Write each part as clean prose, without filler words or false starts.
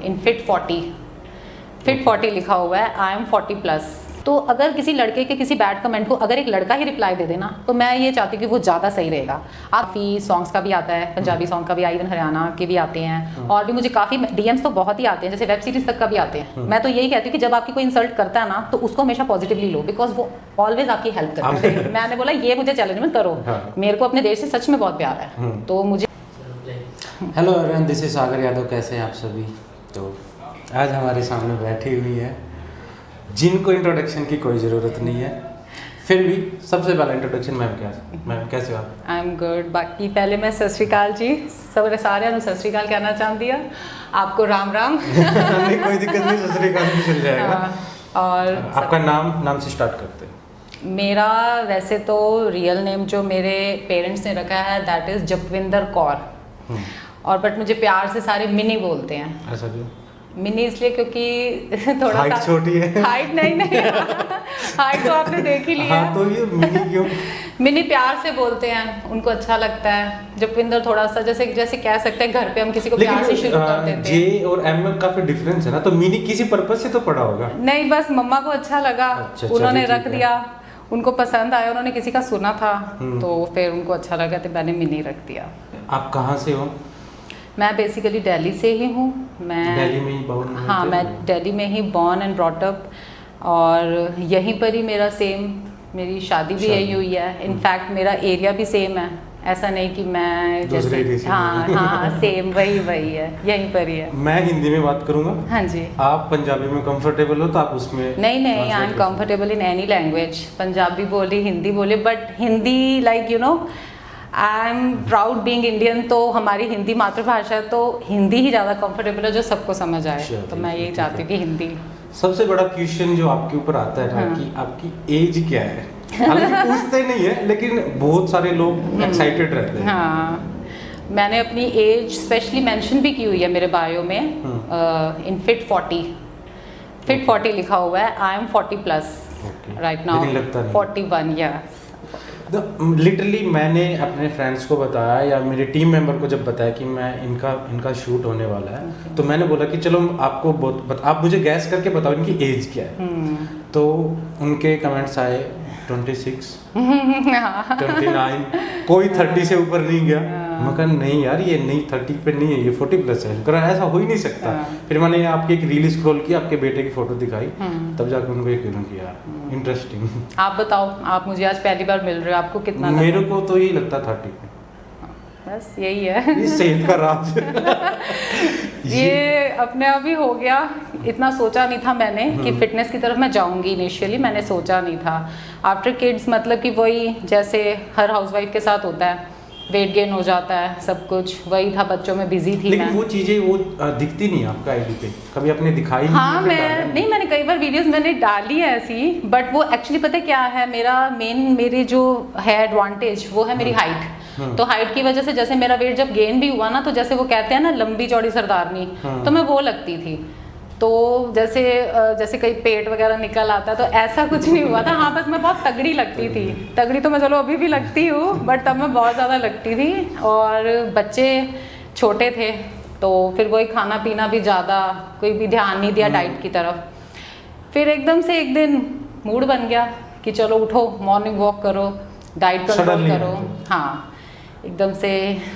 In fit 40 लिखा हुआ है, आई एम 40+। तो अगर किसी लड़के के किसी बैड कमेंट को अगर एक लड़का ही रिप्लाई दे देना, तो मैं ये चाहती हूँ कि वो ज़्यादा सही रहेगा। काफ़ी सॉन्ग्स का भी आता है, पंजाबी सॉन्ग का भी, इवन हरियाणा के भी आते हैं, और भी मुझे काफ़ी डीएम्स तो बहुत ही आते हैं, जैसे वेब सीरीज़ तक का भी आते हैं। मैं तो यही कहती हूँ कि जब आपकी कोई इंसल्ट करता है ना, तो उसको हमेशा पॉजिटिवली लो, बिकॉज वो ऑलवेज आपकी हेल्प करता है। मैंने बोला ये मुझे चैलेंज में करो, मेरे को अपने देश से सच में बहुत प्यार है, तो मुझे। हेलो एवरीवन, दिस इज सागर यादव। कैसे हैं आप सभी? तो आज हमारे सामने बैठी हुई है जिनको इंट्रोडक्शन की कोई ज़रूरत नहीं है, फिर भी सबसे पहला इंट्रोडक्शन मैम कैसे हो आप? I am good. बाकी पहले मैं सत श्री अकाल जी, सबरे सारे सत श्री अकाल कहना चाहती है, आपको राम राम। नहीं कोई दिक्कत नहीं, सत श्री अकाल भी चल जाएगा। और आपका नाम से स्टार्ट करते हैं। मेरा वैसे तो रियल नेम जो मेरे पेरेंट्स ने रखा है दैट इज़ जपविंदर कौर, और बट मुझे प्यार से सारे मिनी बोलते हैं। ऐसा क्यों? मिनी इसलिए क्योंकि थोड़ा हाइट छोटी है। हाइट नहीं हाइट तो आपने देख ही लिया। हाँ, तो ये मिनी क्यों? मिनी प्यार से बोलते हैं, उनको अच्छा लगता है। जपविंदर थोड़ा सा जैसे कह सकते हैं घर पे हम किसी को प्यार से शुरू कर देते हैं। जे और एम में काफी डिफरेंस है ना, तो मिनी किसी पर्पस से तो पड़ा होगा? नहीं, बस मम्मा को अच्छा लगा, उन्होंने रख दिया, उनको पसंद आया, उन्होंने किसी का सुना था तो फिर उनको अच्छा लगा तो मैंने मिनी रख दिया। आप कहाँ से हो? मैं बेसिकली दिल्ली से ही हूँ। मैं दिल्ली में ही born? हाँ, मैं दिल्ली में ही बॉर्न एंड ब्रॉट अप, और यहीं पर ही मेरी शादी भी यही हुई है। इनफैक्ट मेरा एरिया भी सेम है, ऐसा नहीं कि मैं जैसे हाँ सेम वही है, यहीं पर ही है। मैं हिंदी में बात करूँगा। हाँ जी। आप पंजाबी में कंफर्टेबल हो तो आप उसमें? नहीं, I am comfortable in any language. Punjabi बोली, हिंदी बोली, but Hindi like I am proud being Indian, तो हमारी हिंदी मातृभाषा है, तो हिंदी ही ज़्यादा कंफर्टेबल है जो सबको समझ आए। तो मैं यही चाहती हूँ कि हिंदी। सबसे बड़ा क्वेश्चन जो आपके ऊपर आता है ना कि आपकी एज क्या है, हालांकि पूछते नहीं है लेकिन बहुत सारे लोग एक्साइटेड रहते हैं। हाँ, मैंने अपनी एज स्पेशली मेंशन भी की हुई है मेरे बायो में, इन फिट 40 लिखा हुआ है, आई एम 40+ राइट नाउ, 41 या। लिटरली मैंने अपने फ्रेंड्स को बताया या मेरे टीम मेंबर को जब बताया कि मैं इनका शूट होने वाला है, तो मैंने बोला कि चलो आपको आप मुझे गैस करके बताओ इनकी एज क्या है। तो उनके कमेंट्स आए 26, 29, कोई 30 से ऊपर नहीं गया। मैं कहा नहीं यार, ये नहीं 30 पे नहीं है, ये 40+ है। करा ऐसा हो ही नहीं सकता। फिर मैंने आपकी एक रील स्क्रॉल की, आपके बेटे की फोटो दिखाई, तब जाकर उनको एक किया इंटरेस्टिंग। आप बताओ, आप मुझे आज पहली बार मिल रहे हो, आपको कितना लगा? मेरे को तो यही लगता 30 पे। बस यही है, ये सेहत का राज। ये अपने आप ही हो गया। इतना सोचा नहीं था मैंने कि फिटनेस की तरफ मैं जाऊंगी। इनिशियली मैंने सोचा नहीं था। आफ्टर किड्स मतलब कि वही जैसे हर हाउसवाइफ के साथ होता है, वेट गेन हो जाता है, सब कुछ वही था, बच्चों में बिजी थी। लेकिन वो चीजें वो दिखती नहीं आपका आईडी पे, कभी आपने दिखाई? हाँ, मैंने कई बार वीडियोस मैंने डाली है ऐसी, बट वो एक्चुअली पता है क्या है, मेरी जो है एडवांटेज वो है मेरी हाइट। तो हाइट की वजह से जैसे मेरा वेट जब गेन भी हुआ ना, तो जैसे वो कहते हैं ना लंबी चौड़ी सरदारनी, तो मैं वो लगती थी। तो जैसे कहीं पेट वगैरह निकल आता है, तो ऐसा कुछ नहीं हुआ था। हाँ, बस मैं बहुत तगड़ी लगती थी। तगड़ी तो मैं चलो अभी भी लगती हूँ, बट तब मैं बहुत ज़्यादा लगती थी, और बच्चे छोटे थे, तो फिर वही खाना पीना भी ज़्यादा कोई भी ध्यान नहीं दिया डाइट की तरफ। फिर एकदम से एक दिन मूड बन गया कि चलो उठो, मॉर्निंग वॉक करो, डाइट कंट्रोल करो। हाँ, एकदम से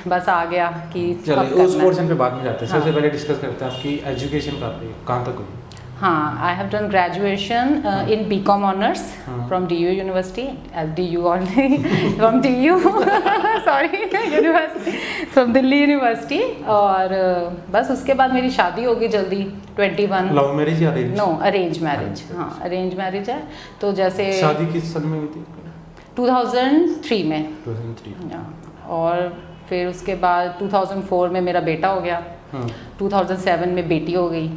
बस आ गया कि चलिए उस पोर्शन पे बाद में जाते हैं। सबसे पहले डिस्कस करते हैं आपकी एजुकेशन कहाँ तक हुई? हाँ, I have done graduation in B Com honours from DU university, DU only from DU sorry university, from Delhi university. और बस उसके बाद मेरी शादी हो गई जल्दी, 21। लव मैरिज या अरेंज? No, arrange marriage. हाँ, अरेंज मैरिज है। तो जैसे शादी किस सन में हुई थी? 2003 में। 2003। और फिर उसके बाद 2004 में मेरा बेटा हो गया, 2007 में बेटी हो गई।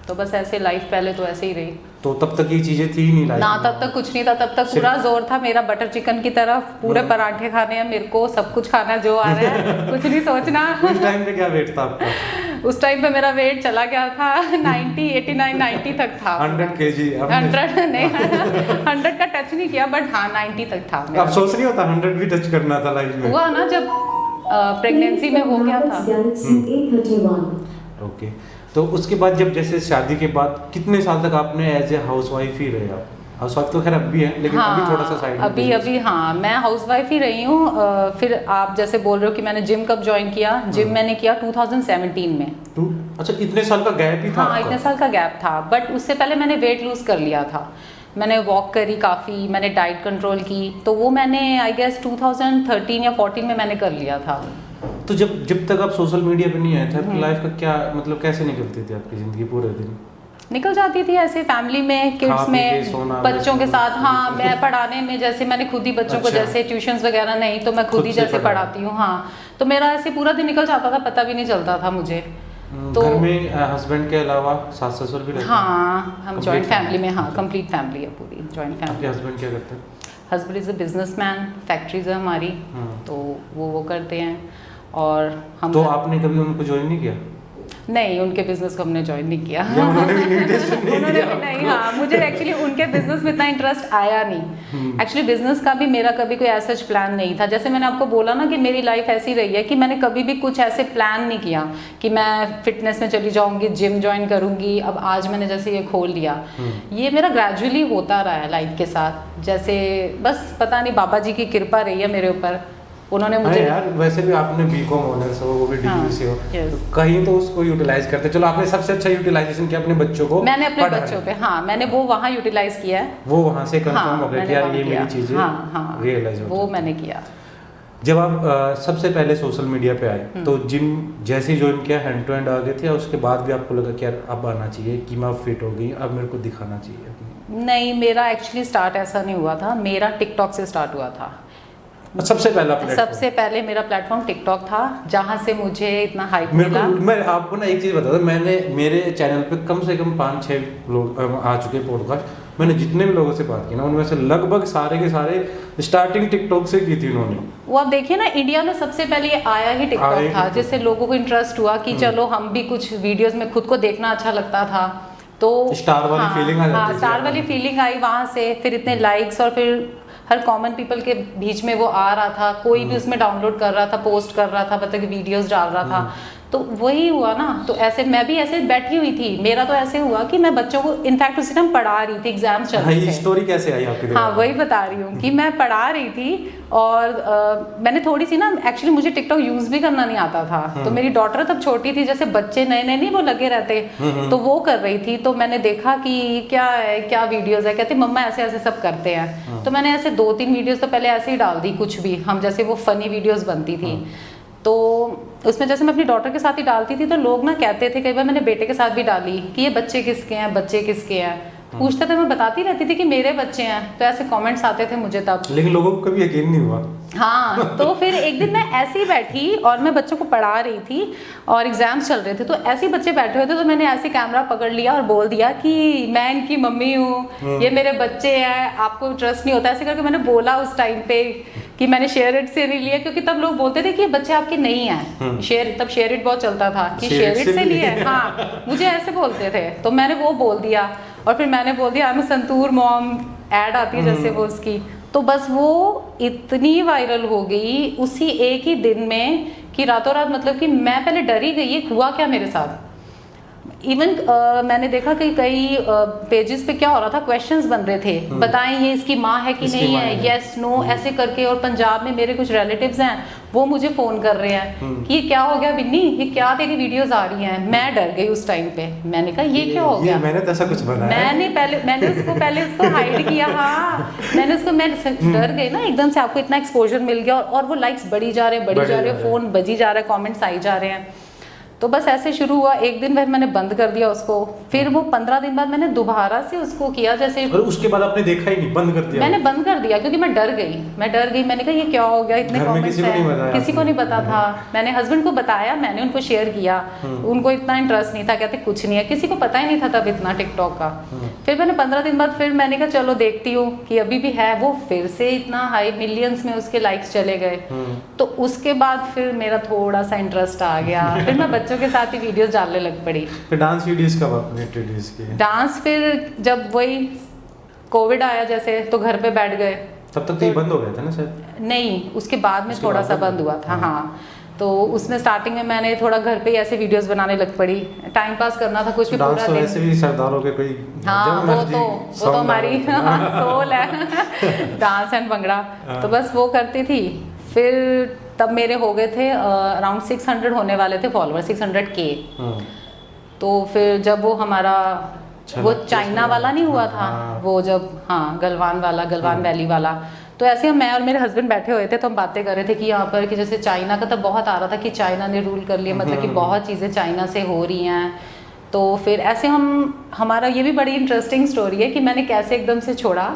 तो बस ऐसे लाइफ पहले तो ऐसे ही रही। तो तब तक ये चीजें थी नहीं लाइफ ना, में? तब तक कुछ नहीं था। तब तक पूरा जोर था मेरा बटर चिकन की तरफ, पूरे पराठे खाने हैं मेरे को, सब कुछ खाना जो आ रहा है, कुछ नहीं सोचना। उस टाइम पे क्या वेट था आपका? उस टाइम पे मेरा वेट चला गया था 90 तक था। 100 kg? 100 नहीं, 100 का टच नहीं किया, बट हाँ 90 तक था। अब सोच नहीं होता 100 भी टच करना था लाइफ में? हुआ ना जब प्रेगनेंसी में हो गया था। ओके। तो उसके बाद जब जैसे शादी के बाद कितने साल तक आपने एज ए हाउस वाइफ ही रहे आप? हाउस वाइफ तो खैर अब भी है, लेकिन अभी थोड़ा सा साइड में अभी हाँ मैं हाउस वाइफ ही रही हूँ। फिर आप जैसे बोल रहे हो कि मैंने जिम कब ज्वाइन किया, जिम मैंने किया 2017 में। अच्छा, इतने साल का गैप ही था? हाँ, इतने साल का गैप था, बट उससे पहले मैंने वेट लूज कर लिया था। मैंने वॉक करी काफ़ी, मैंने डाइट कंट्रोल की, तो वो मैंने आई गेस 2013 या 14 में मैंने कर लिया था। तो जब तक आप सोशल मीडिया पे नहीं आए थे, आपकी लाइफ का क्या मतलब कैसे निकलती थी आपकी ज़िंदगी? पूरे दिन निकल जाती थी ऐसे फैमिली में, किड्स में, बच्चों के साथ। हाँ, मैं पढ़ाने में जैसे मैंने खुद ही बच्चों को जैसे ट्यूशंस वगैरह नहीं, तो मैं खुद ही जैसे पढ़ाती हूँ। हाँ, तो मेरा ऐसे पूरा दिन निकल जाता था, पता भी नहीं चलता था मुझे। तो घर में हस्बैंड के अलावा सास ससुर भी रहते हैं? हाँ, हम जॉइंट फैमिली में, हाँ कंप्लीट फैमिली है, पूरी जॉइंट फैमिली। आपके हस्बैंड क्या करते हैं? Husband is a businessman, factories है हमारी, तो वो करते हैं। और हम तो आपने कभी उनको ज्वाइन नहीं किया? नहीं, उनके बिजनेस को हमने ज्वाइन नहीं किया। या उन्होंने भी इनविटेशन नहीं दिया आपको? नहीं, हाँ, मुझे एक्चुअली उनके बिजनेस में इतना इंटरेस्ट आया नहीं। एक्चुअली बिजनेस का भी मेरा कभी कोई ऐसा प्लान नहीं था। जैसे मैंने आपको बोला ना कि मेरी लाइफ ऐसी रही है कि मैंने कभी भी कुछ ऐसे प्लान नहीं किया कि मैं फिटनेस में चली जाऊंगी, जिम ज्वाइन करूंगी, अब आज मैंने जैसे ये खोल लिया। ये मेरा ग्रेजुअली होता रहा है लाइफ के साथ। जैसे बस पता नहीं, बाबा जी की कृपा रही है मेरे ऊपर, उन्होंने मुझे। यार वैसे भी आपने बीकॉम ऑनर्स हो, वो भी डिग्री से हो, तो कहीं तो उसको यूटिलाइज करते। चलो, आपने सबसे अच्छा यूटिलाइजेशन किया अपने बच्चों को। मैंने अपने बच्चों पे, हाँ, मैंने वो वहाँ यूटिलाइज किया है। वो वहाँ से कंफर्म हो गया कि यार ये मेरी चीजें रियलाइज हो। वो मैंने किया। जब आप सबसे पहले सोशल मीडिया पे आए, तो जिम जैसे ज्वाइन किया, हैंड टू हैंड आ गए थे, या उसके बाद भी आपको लगा कि यार अब आना चाहिए, कि मैं फिट हो गई, अब मेरे को दिखाना चाहिए? नहीं, मेरा एक्चुअली स्टार्ट ऐसा नहीं हुआ था। मेरा टिकटॉक से स्टार्ट हुआ था। सबसे पहले मेरा प्लेटफॉर्म टिकटॉक था, जहाँ से मुझे इतना हाइप मिला। मैं आपको ना एक चीज़ बता दूं, मैंने मेरे चैनल पे कम से कम 5-6 लोग आ चुके पॉडकास्ट। मैंने जितने भी लोगों से बात की ना, उनमें से लगभग सारे के सारे स्टार्टिंग टिकटॉक से की थी उन्होंने। वो आप देखिए ना, इंडिया में सबसे पहले ये आया ही टिकटॉक था, जिससे लोगों को इंटरेस्ट हुआ कि चलो हम भी कुछ वीडियोस में खुद को देखना अच्छा लगता था, तो स्टार वाली फीलिंग आ जाती थी। स्टार वाली फीलिंग आई वहाँ से। फिर इतने लाइक्स, और फिर हर कॉमन पीपल के बीच में वो आ रहा था, कोई भी उसमें डाउनलोड कर रहा था, पोस्ट कर रहा था, मतलब कि वीडियोस डाल रहा था। तो वही हुआ ना। तो ऐसे मैं भी ऐसे बैठी हुई थी। मेरा तो ऐसे हुआ कि मैं बच्चों को इनफैक्ट उसी टाइम पढ़ा रही थी, एग्जाम चल रहे थे। स्टोरी कैसे आई आपके दिमाग में? हाँ, वही बता रही हूँ कि मैं पढ़ा रही थी, और मैंने थोड़ी सी ना, एक्चुअली मुझे टिकटॉक यूज भी करना नहीं आता था। तो मेरी डॉटर तब छोटी थी, जैसे बच्चे नए नए नहीं वो लगे रहते, तो वो कर रही थी। तो मैंने देखा कि क्या है, क्या वीडियोस है, कहती मम्मा ऐसे ऐसे सब करते हैं। तो मैंने ऐसे 2-3 वीडियोस तो पहले ऐसे ही डाल दी, कुछ भी हम जैसे वो फनी वीडियोस बनती थी, तो उसमें जैसे मैं अपनी डॉटर के साथ ही डालती थी, तो लोग ना कहते थे, कई बार मैंने बेटे के साथ भी डाली कि ये बच्चे किसके हैं, बच्चे किसके हैं, पूछते थे। मैं बताती रहती थी कि मेरे बच्चे हैं, तो ऐसे कमेंट्स आते थे मुझे तब। लेकिन लोगों को कभी यकीन नहीं हुआ। हाँ, तो फिर एक दिन मैं ऐसे ही बैठी और मैं बच्चों को पढ़ा रही थी और एग्जाम्स चल रहे थे, तो ऐसे ही बच्चे बैठे हुए थे, तो मैंने ऐसे कैमरा पकड़ लिया और बोल दिया कि मैं इनकी मम्मी हूँ, ये मेरे बच्चे हैं, आपको ट्रस्ट नहीं होता, ऐसे करके मैंने बोला उस टाइम पे कि मैंने शेयर इट से नहीं लिया, क्योंकि तब लोग बोलते थे कि ये बच्चे आपके नहीं हैं। तब शेयर इट बहुत चलता था कि शेयर इट से लिए। हाँ, मुझे ऐसे बोलते थे, तो मैंने वो बोल दिया। और फिर मैंने बोल दिया I am santoor mom, add आती है जैसे वो उसकी, तो बस वो इतनी वायरल हो गई उसी एक ही दिन में कि रातों रात, मतलब कि मैं पहले डर ही गई, ये हुआ क्या मेरे साथ। इवन मैंने देखा कि कई पेजेस पे क्या हो रहा था, क्वेश्चंस बन रहे थे, बताएं ये इसकी माँ है कि नहीं है, यस नो ऐसे करके। और पंजाब में मेरे कुछ रिलेटिव्स हैं, वो मुझे फोन कर रहे हैं कि ये क्या हो गया बिन्नी, ये क्या तेरी वीडियोस आ रही हैं। मैं डर गई उस टाइम पे, मैंने कहा ये क्या हो गया, मैंने तो ऐसा कुछ बनाया। मैंने उसको हाइड किया। हाँ, मैं डर गई ना एकदम से, आपको इतना एक्सपोजर मिल गया, और वो लाइक्स बढ़ी जा रहे, फोन बजी जा रहा है, कमेंट्स आई जा रहे हैं। तो बस ऐसे शुरू हुआ। एक दिन फिर मैंने बंद कर दिया उसको, फिर वो 15 दिन बाद मैंने दोबारा से उसको किया जैसे। और उसके बाद आपने देखा ही नहीं, बंद कर दिया? मैंने बंद कर दिया क्योंकि मैं डर गई। मैंने कहा ये क्या हो गया, इतने कमेंट्स हैं, किसी को नहीं पता था। मैंने हस्बैंड को बताया, मैंने उनको शेयर किया, उनको इतना इंटरेस्ट नहीं था, कहते कुछ नहीं है, किसी को पता ही नहीं था तब इतना टिकटॉक का। फिर मैंने 15 दिन बाद फिर मैंने कहा चलो देखती हूँ कि अभी भी है। वो फिर से इतना हाई मिलियंस में उसके लाइक्स चले गए, तो उसके बाद फिर मेरा थोड़ा सा इंटरेस्ट आ गया। फिर मैं बच्चों के साथ ही वीडियोस डालने लग पड़ी। फिर डांस वीडियोस कब आपने इंट्रोड्यूस किए? डांस फिर जब वही कोविड आया जैसे, तो घर पे बैठ गए। तब तक तो ये बंद हो गया था ना शायद? नहीं, उसके बाद में थोड़ा सा बंद हुआ था। हाँ, तो उसमें स्टार्टिंग में मैंने थोड़ा घर पे ही ऐसे वीडियोस बनाने लग पड़ी, टाइम पास करना था कुछ भी पूरा डांस तो दिन। वैसे भी सरदारों के कोई हाँ वो तो हमारी सोल है डांस एंड भंगड़ा। तो बस वो करती थी। फिर तब मेरे हो गए थे अराउंड 600 होने वाले थे फॉलोअर, 600K। तो फिर जब वो हमारा वो चाइना वाला नहीं हुआ था, वो जब गलवान वाला, गलवान वैली वाला, तो ऐसे हम, मैं और मेरे हस्बैंड बैठे हुए थे तो हम बातें कर रहे थे कि यहाँ पर कि जैसे चाइना का तब बहुत आ रहा था कि चाइना ने रूल कर लिया, मतलब कि बहुत चीज़ें चाइना से हो रही हैं। तो फिर ऐसे हमारा ये भी बड़ी इंटरेस्टिंग स्टोरी है कि मैंने कैसे एकदम से छोड़ा।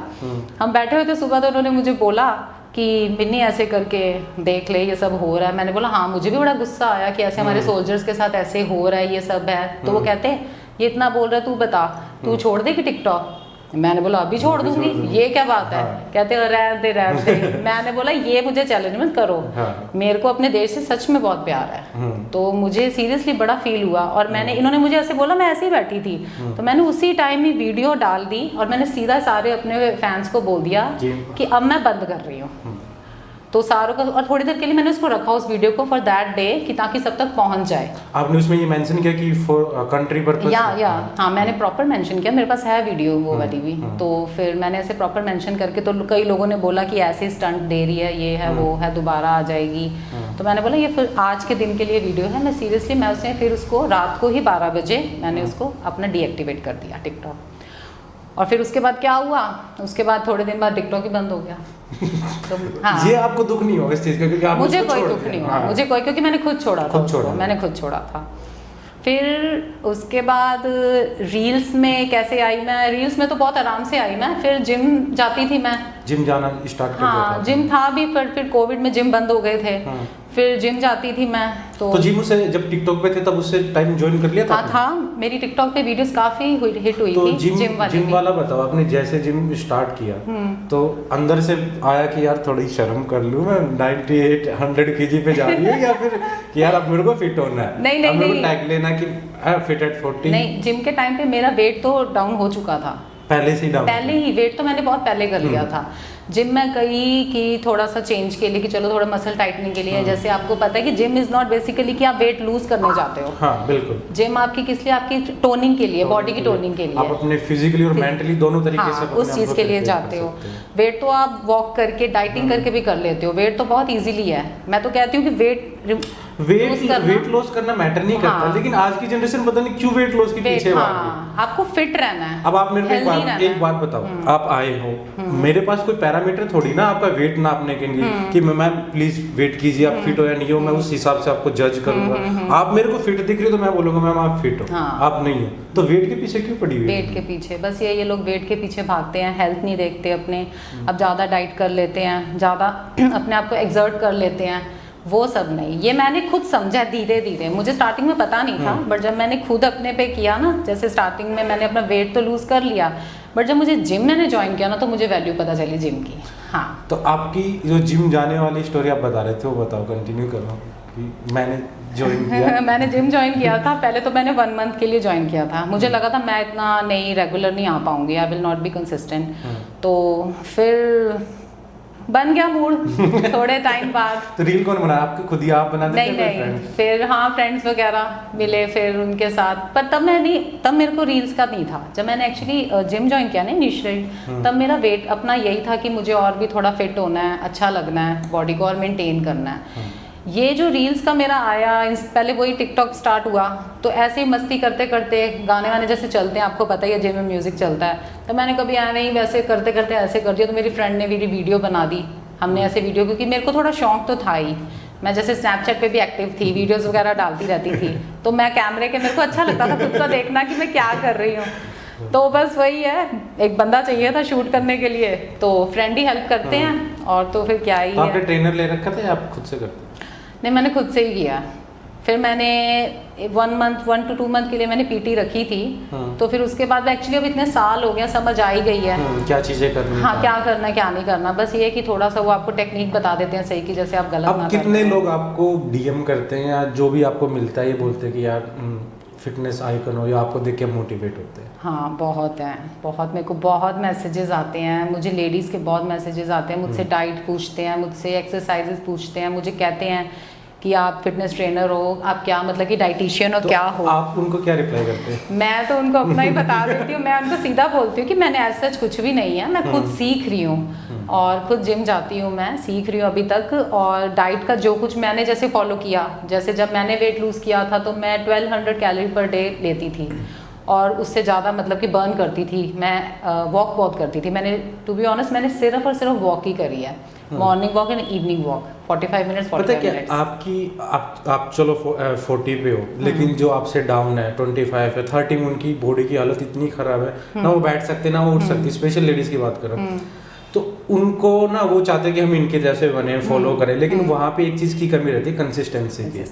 हम बैठे हुए थे सुबह, तो उन्होंने मुझे बोला कि मिन्नी ऐसे करके देख ले ये सब हो रहा है। मैंने बोला हाँ, मुझे भी बड़ा गुस्सा आया कि ऐसे हमारे सोल्जर्स के साथ ऐसे हो रहा है, ये सब है। तो वो कहते हैं ये इतना बोल रहा है, तू बता तू छोड़ देगी टिकटॉक? मैंने बोला अभी छोड़ दूंगी, ये क्या बात है? कहते रहते रहते मैंने बोला ये मुझे चैलेंज मत करो, मेरे को अपने देश से सच में बहुत प्यार है। तो मुझे सीरियसली बड़ा फील हुआ, और मैंने, इन्होंने मुझे ऐसे बोला, मैं ऐसे ही बैठी थी, तो मैंने उसी टाइम में वीडियो डाल दी और मैंने सीधा सारे अपने फैंस को बोल दिया कि अब मैं बंद कर रही हूँ। तो सारों का, और थोड़ी देर के लिए मैंने उसको रखा उस वीडियो को फॉर दैट डे कि ताकि सब तक पहुंच जाए। आपने उसमें ये मेंशन किया कि फॉर कंट्री पर्पस? हाँ मैंने प्रॉपर मेंशन किया, मेरे पास है वीडियो वो वाली भी। तो फिर मैंने ऐसे प्रॉपर मेंशन करके, तो कई लोगों ने बोला कि ऐसे स्टंट दे रही है, ये है वो है, दोबारा आ जाएगी। तो मैंने बोला ये फिर आज के दिन के लिए वीडियो है, मैं सीरियसली मैं उसने फिर उसको रात को ही 12 बजे मैंने उसको अपना डीएक्टिवेट कर दिया टिकटॉक। और फिर उसके बाद क्या हुआ, उसके बाद थोड़े दिन बाद टिकटॉक ही बंद हो गया। तो हाँ, ये आपको दुख नहीं होगा इस चीज का? क्योंकि आप मुझे कोई दुख नहीं हुआ, मुझे कोई, क्योंकि मैंने खुद छोड़ा था, मैंने खुद छोड़ा था। फिर उसके बाद रील्स में कैसे आई मैं, रील्स में तो बहुत आराम से आई मैं। फिर जिम जाती थी मैं, जिम जाना स्टार्ट कर दिया था? जिम था भी, फिर कोविड में जिम बंद हो गए थे। फिर जिम जाती थी मैं। तो जिम से जब टिकटॉक पे थे तब उससे टाइम ज्वाइन कर लिया था? हाँ था, मेरी टिकटॉक पे वीडियोस काफी हिट हुई थी। जिम वाला बताओ, आपने जैसे जिम स्टार्ट किया तो अंदर से आया कि यार थोड़ी शर्म कर लूं, मैं 98-100 kg पे जा रही हूँ, या फिर कि यार अब मेरे को फिट होना है? नहीं टैग लेना कि फिट एट 40? नहीं, जिम के टाइम पे मेरा वेट तो डाउन हो चुका था पहले से ही डाउन? पहले ही वेट तो मैंने बहुत पहले कर लिया था। जिम में गई कि थोड़ा सा चेंज के लिए, कि चलो थोड़ा मसल टाइटनिंग के लिए। जैसे आपको पता है कि जिम इज नॉट बेसिकली कि आप वेट लूज करने जाते हो। हाँ बिल्कुल। जिम आपकी किस लिए? आपकी टोनिंग के लिए, बॉडी की टोनिंग के लिए। आप अपने फिजिकली और मेंटली दोनों तरीके से उस चीज के लिए जाते हो। वेट तो आप वॉक करके, डाइटिंग करके भी कर लेते हो। वेट तो बहुत इजीली है। मैं तो कहती हूँ कि वेट लॉस करना मैटर नहीं करता, लेकिन आज की जनरेशन पता नहीं क्यों वेट लॉस के पीछे भाग रही है। आपको फिट रहना है। अब आप मेरे को एक बात बताओ, आप आए हो, मेरे पास कोई पैरामीटर थोड़ी ना आपका वेट नापने के लिए कि मैम प्लीज वेट कीजिए, आप फिट हो या नहीं हो, मैं उस हिसाब से आपको जज करूंगा। आप मेरे को फिट दिख रही हो तो मैं बोलूंगा मैम आप फिट हो, आप नहीं हो, तो वेट के पीछे क्यों पड़ी हुई? वेट के पीछे बस ये लोग वेट के पीछे भागते हैं, हेल्थ नहीं देखते अपने। अब ज़्यादा डाइट कर लेते हैं, ज़्यादा अपने आप को एक्सर्ट कर लेते हैं, वो सब नहीं। ये मैंने खुद समझा धीरे धीरे, मुझे स्टार्टिंग में पता नहीं था, बट जब मैंने खुद अपने पे किया ना, जैसे स्टार्टिंग में मैंने अपना वेट तो लूज कर लिया, बट जब मुझे जिम मैंने ज्वाइन किया ना तो मुझे वैल्यू पता चली जिम की। हाँ, तो आपकी जो जिम जाने वाली स्टोरी आप बता रहे थे वो बताओ, कंटिन्यू करो। मैंने ज्वाइन किया मैंने जिम ज्वाइन किया था, पहले तो मैंने 1 मंथ के लिए ज्वाइन किया था। मुझे लगा था मैं इतना नहीं रेगुलर नहीं आ पाऊंगी, I will not be consistent. तो फिर बन गया मूड थोड़े टाइम बाद। तो रील कौन बनाया? आपके खुद ही आप बनाते थे? नहीं, फिर हाँ फ्रेंड्स वगैरह मिले, फिर उनके साथ। पर तब मेरे को रील्स का नहीं था। जब मैंने एक्चुअली जिम ज्वाइन किया ना इनिशियली, तब मेरा वेट अपना यही था कि मुझे और भी थोड़ा फिट होना है, अच्छा लगना है, बॉडी को और मेंटेन करना है। ये जो रील्स का मेरा आया, पहले वही टिकटॉक स्टार्ट हुआ, तो ऐसे ही मस्ती करते करते गाने वाने जैसे चलते हैं, आपको पता ही है जिम में म्यूजिक चलता है, तो मैंने कभी आया नहीं, वैसे करते करते ऐसे कर दिया। तो मेरी फ्रेंड ने मेरी वीडियो बना दी, हमने ऐसे वीडियो, क्योंकि मेरे को थोड़ा शौक तो था ही, मैं जैसे स्नैपचैट पे भी एक्टिव थी, वीडियोस वगैरह डालती रहती थी, तो मैं कैमरे के, मेरे को अच्छा लगता था खुद को देखना कि मैं क्या कर रही हूँ। तो बस वही है, एक बंदा चाहिए था शूट करने के लिए, तो फ्रेंड ही हेल्प करते हैं, और तो फिर क्या ही है। आपने ट्रेनर ले रखा था या आप खुद से करते? नहीं, मैंने खुद से ही किया। फिर मैंने 1 to 2 मंथ के लिए मैंने पीटी रखी थी। तो फिर उसके बाद एक्चुअली अब इतने साल हो गया, समझ आ ही गई है क्या चीजें करनी, हाँ क्या करना क्या नहीं करना। बस ये कि थोड़ा सा वो आपको टेक्निक बता देते हैं सही, कि जैसे आप गलत ना। कितने लोग आपको डीएम करते हैं या जो भी आपको मिलता है, ये बोलते हैं कि यार फिटनेस आइकन हो, या आपको देख के मोटिवेट होते हैं? हाँ बहुत हैं, बहुत, मेरे को बहुत मैसेजेस आते हैं, मुझे लेडीज़ के बहुत मैसेजेस आते हैं, मुझसे डाइट पूछते हैं, मुझसे एक्सरसाइजेस पूछते हैं, मुझे कहते हैं कि आप फिटनेस ट्रेनर हो, आप क्या मतलब कि डाइटिशियन हो, तो क्या हो। आप उनको क्या रिप्लाई करते हैं? मैं तो उनको अपना ही बता देती हूँ, मैं उनको सीधा बोलती हूँ कि मैंने ऐसा कुछ भी नहीं है, मैं खुद सीख रही हूँ और खुद जिम जाती हूँ, मैं सीख रही हूँ अभी तक। और डाइट का जो कुछ मैंने जैसे फॉलो किया, जैसे जब मैंने वेट लूज़ किया था तो मैं 1200 कैलोरी पर डे लेती थी और उससे ज़्यादा मतलब कि बर्न करती थी। मैं वॉक बहुत करती थी, मैंने टू बी ऑनेस्ट मैंने सिर्फ और सिर्फ वॉक ही करी है, morning walk and evening walk 45 minutes. पता है क्या, आप चलो 40 पे हो, लेकिन जो आपसे डाउन है 25 है 30 में, उनकी बॉडी की हालत इतनी खराब है ना वो बैठ सकते ना वो उठ सकती, स्पेशल लेडीज की बात कर रहा हूँ। तो उनको ना वो चाहते हैं कि हम इनके जैसे बने, फॉलो करें, लेकिन वहाँ पे एक चीज़ की कमी रहती है, कंसिस्टेंसी की।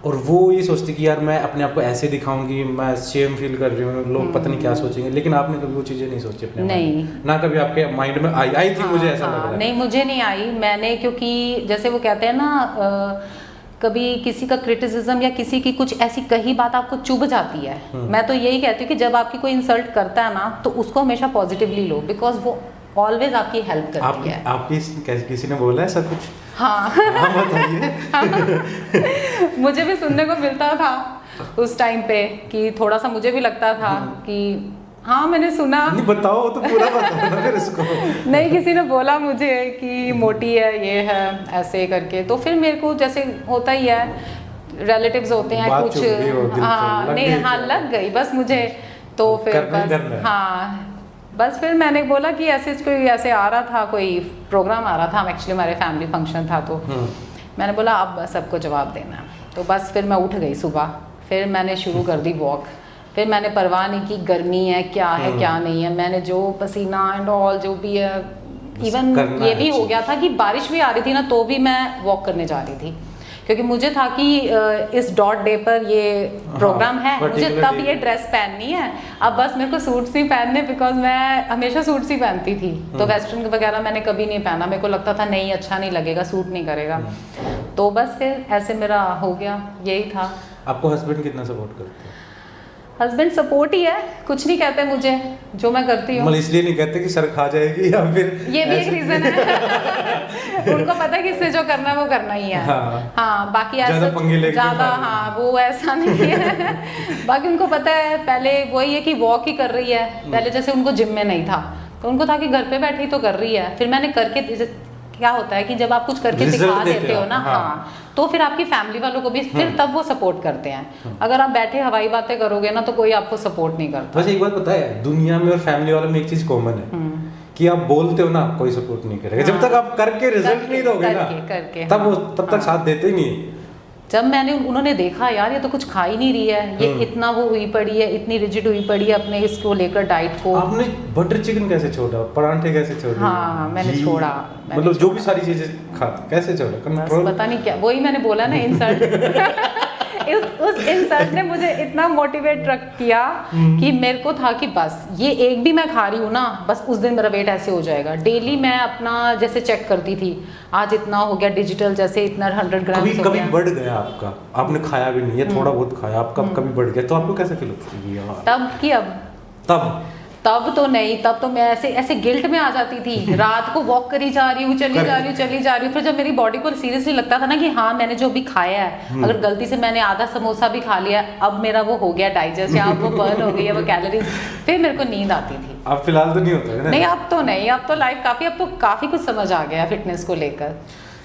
और वो ये सोचती कि यार मैं अपने आप को ऐसे दिखाऊंगी, मैं शेम फील कर रही हूँ, लोग पता नहीं क्या सोचेंगे, लेकिन आपने कभी वो चीज़ें नहीं सोची अपने नहीं, ना कभी आपके माइंड में आई थी? मुझे ऐसा लग रहा है नहीं, मुझे नहीं आई। मैंने क्योंकि जैसे वो कहते हैं ना कभी किसी का क्रिटिसिज्म या किसी की कुछ ऐसी कही बात आपको चुभ जाती है, मैं तो यही कहती हूँ कि जब आपकी कोई इंसल्ट करता है ना तो उसको हमेशा पॉजिटिवली लो, बिकॉज वो ऑलवेज आपकी हेल्प करती है। आपकी किसी ने बोला है सब कुछ? हाँ, बताइए। मुझे भी सुनने को मिलता था उस टाइम पे कि थोड़ा सा मुझे भी लगता था कि हाँ मैंने सुना। नहीं बताओ तो पूरा बताओ ना फिर इसको। नहीं, किसी ने बोला मुझे कि मोटी है, ये है, ऐसे करके, तो फिर मेरे को जैसे होता ही है, रिलेटिव्स होते हैं बात कुछ, चुभ गई हो, दिल हाँ पे लग नहीं, गई हाँ क्या? लग गई बस मुझे। तो फिर करना ही बस करना है। हाँ, बस फिर मैंने बोला कि ऐसे कोई ऐसे आ रहा था, कोई प्रोग्राम आ रहा था, एक्चुअली हमारे फैमिली फंक्शन था, तो मैंने बोला अब बस सबको जवाब देना है। तो बस फिर मैं उठ गई सुबह, फिर मैंने शुरू कर दी वॉक। फिर मैंने परवाह नहीं की गर्मी है क्या है क्या नहीं है, मैंने जो पसीना एंड ऑल जो भी है, इवन ये भी हो गया था कि बारिश भी आ रही थी ना तो भी मैं वॉक करने जा रही थी, क्योंकि मुझे था कि इस डॉट डे पर ये प्रोग्राम है, मुझे तब ये ड्रेस पहननी है। अब बस मेरे को सूट्स नहीं पहनने, बिकॉज मैं हमेशा सूट्स ही पहनती थी, तो वेस्टर्न वगैरह मैंने कभी नहीं पहना, मेरे को लगता था नहीं अच्छा नहीं लगेगा, सूट नहीं करेगा। तो बस फिर ऐसे मेरा हो गया, यही था। आपको हस्बैंड कितना सपोर्ट करते हैं? हस्बैंड सपोर्ट ही है, कुछ नहीं कहते मुझे जो मैं करती हूँ। मतलब इसलिए नहीं कहते कि सर खा जाएगी या फिर ये भी एक रीजन है। उनको पता है कि इससे जो करना है वो करना ही है। हाँ बाकी ऐसा ज़्यादा हाँ वो ऐसा नहीं है। बाकी उनको पता है, पहले वही है कि वॉक ही कर रही है, पहले जैसे उनको जिम में नहीं था तो उनको था कि घर पे बैठी तो कर रही है, फिर मैंने करके, क्या होता है कि जब आप कुछ करके दिखा देते हो ना, हाँ तो फिर आपकी फैमिली वालों को भी फिर तब वो सपोर्ट करते हैं। अगर आप बैठे हवाई बातें करोगे ना तो कोई आपको सपोर्ट नहीं करता। बस एक बात पता है, दुनिया में और फैमिली वालों में एक चीज कॉमन है कि आप बोलते हो ना कोई सपोर्ट नहीं करेगा, जब तक आप करके रिजल्ट नहीं दोगे ना तब तक साथ देते ही नहीं। जब मैंने उन्होंने देखा यार ये तो कुछ खा ही नहीं रही है, ये इतना वो हुई पड़ी है, इतनी रिजिड हुई पड़ी है अपने इसको लेकर डाइट को। आपने बटर चिकन कैसे छोड़ा, परांठे कैसे छोड़े? हाँ मैंने छोड़ा, मतलब जो भी सारी चीजें खाते कैसे छोड़ा? कंट्रोल पता नहीं क्या, वही मैंने बोला ना इंसल्ट। उस इंसल्ट ने मुझे इतना मोटिवेट किया कि मेरे को था कि बस ये एक भी मैं खा रही हूँ ना, बस उस दिन मेरा वेट ऐसे हो जाएगा। डेली मैं अपना जैसे चेक करती थी, आज इतना हो गया डिजिटल, जैसे इतना 100 ग्राम हो गया। कभी बढ़ गया आपका, आपने खाया भी नहीं है, थोड़ा बहुत खाया आपका, कभी बढ़ गया तो आपको कैसा फील होता है? तब की अब तब तो नहीं, तब तो मैं ऐसे गिल्ट में आ जाती थी, रात को वॉक करी जा रही हूँ, चली जा रही हूँ। फिर जब मेरी बॉडी को सीरियसली लगता था ना कि हाँ मैंने जो भी खाया है, अगर गलती से मैंने आधा समोसा भी खा लिया, अब मेरा वो हो गया डाइजेस्ट या अब वो बर्न हो गई है वो कैलोरीज, फिर मेरे को नींद आती थी। अब फिलहाल तो नहीं होता है ना? नहीं अब तो नहीं, अब तो लाइफ अब तो काफी कुछ समझ आ गया फिटनेस को लेकर।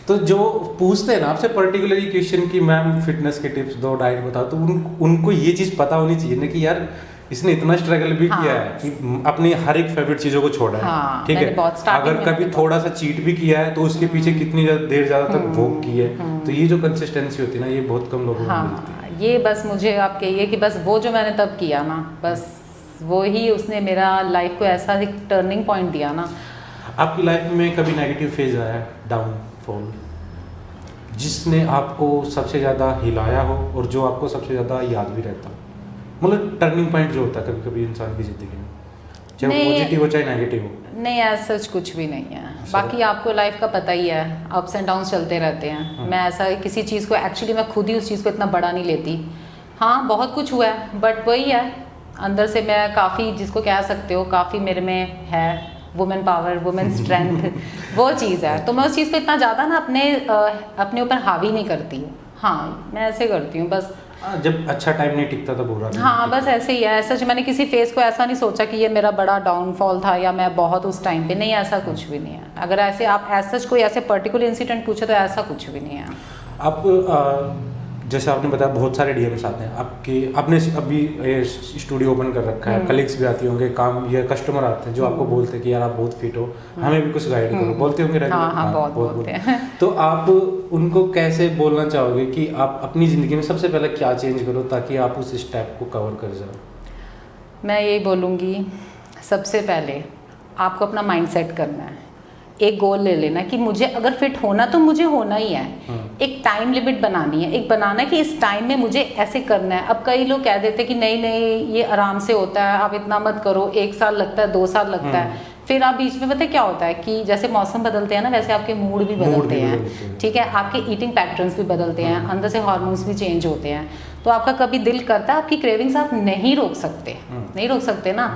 तो जो पूछते हैं ना आपसे पर्टिकुलरली क्वेश्चन कि मैम फिटनेस के टिप्स दो, डाइट बताओ, तो उनको ये चीज़ पता होनी चाहिए ना कि यार इसने इतना स्ट्रगल भी किया है कि अपनी हर एक फेवरेट चीज़ों को छोड़ा है, ठीक है। अगर कभी थोड़ा सा चीट भी किया है तो उसके पीछे कितनी देर ज़्यादा तक भोग की है, तो ये जो कंसिस्टेंसी होती है ना ये बहुत कम लोगों को मिलती है। ये बस मुझे आप कहिए कि बस वो जो मैंने तब किया ना, बस वो ही उसने मेरा लाइफ को ऐसा एक टर्निंग पॉइंट दिया ना। आपकी लाइफ में कभी नेगेटिव फेज आया, डाउनफॉल, जिसने आपको सबसे ज़्यादा हिलाया हो और जो आपको सबसे ज़्यादा याद भी रहता हो? मतलब टर्निंग पॉइंट जो होता है कभी कभी इंसान की ज़िंदगी में, चाहे पॉजिटिव हो चाहे नेगेटिव हो। नहीं ऐसा सच कुछ भी नहीं है। बाकी आपको लाइफ का पता ही है, अप्स एंड डाउन्स चलते रहते हैं। मैं ऐसा किसी चीज़ को एक्चुअली मैं खुद ही उस चीज़ को इतना बड़ा नहीं लेती। हाँ बहुत कुछ हुआ है, बट वही है अंदर से मैं काफ़ी, जिसको कह सकते हो काफ़ी मेरे में है वुमेन पावर, वुमेन स्ट्रेंथ वो चीज़ है। तो मैं उस चीज़ को इतना ज़्यादा ना अपने ऊपर हावी नहीं करती हूँ। हाँ मैं ऐसे करती हूँ बस। जब अच्छा टाइम नहीं टिकता तो बुरा नहीं हाँ टिकता। बस ऐसे ही है। ऐसा मैंने किसी फेस को ऐसा नहीं सोचा कि ये मेरा बड़ा डाउनफॉल था या मैं बहुत उस टाइम पे, नहीं ऐसा कुछ भी नहीं है। अगर ऐसे आप ऐसा कोई ऐसे पर्टिकुलर इंसिडेंट पूछे तो ऐसा कुछ भी नहीं है। आप जैसे आपने बताया बहुत सारे डीएम्स आते हैं आपके, आपने अभी स्टूडियो ओपन कर रखा है, कलीग्स भी आती होंगे, काम या कस्टमर आते हैं जो आपको बोलते हैं कि यार आप बहुत फिट हो, हमें भी कुछ गाइड करो, बोलते होंगे रेगुलर? हाँ बहुत बोलते हैं। तो आप उनको कैसे बोलना चाहोगे कि आप अपनी ज़िंदगी में सबसे पहले क्या चेंज करो ताकि आप उस स्टेप को कवर कर जाओ? मैं यही बोलूँगी, सबसे पहले आपको अपना माइंड सेट करना है। एक गोल ले लेना कि मुझे अगर फिट होना तो मुझे होना ही है। एक टाइम लिमिट बनानी है, एक बनाना है कि इस टाइम में मुझे ऐसे करना है। अब कई लोग कह देते हैं कि नहीं नहीं ये आराम से होता है, आप इतना मत करो, 1 साल लगता है, 2 साल लगता है। फिर आप बीच में पता है क्या होता है कि जैसे मौसम बदलते हैं ना, वैसे आपके मूड भी बदलते हैं, ठीक है, आपके ईटिंग पैटर्न्स भी बदलते हैं, अंदर से हार्मोन्स भी चेंज होते हैं। तो आपका कभी दिल करता है, आपकी क्रेविंग्स आप नहीं रोक सकते, नहीं रोक सकते ना।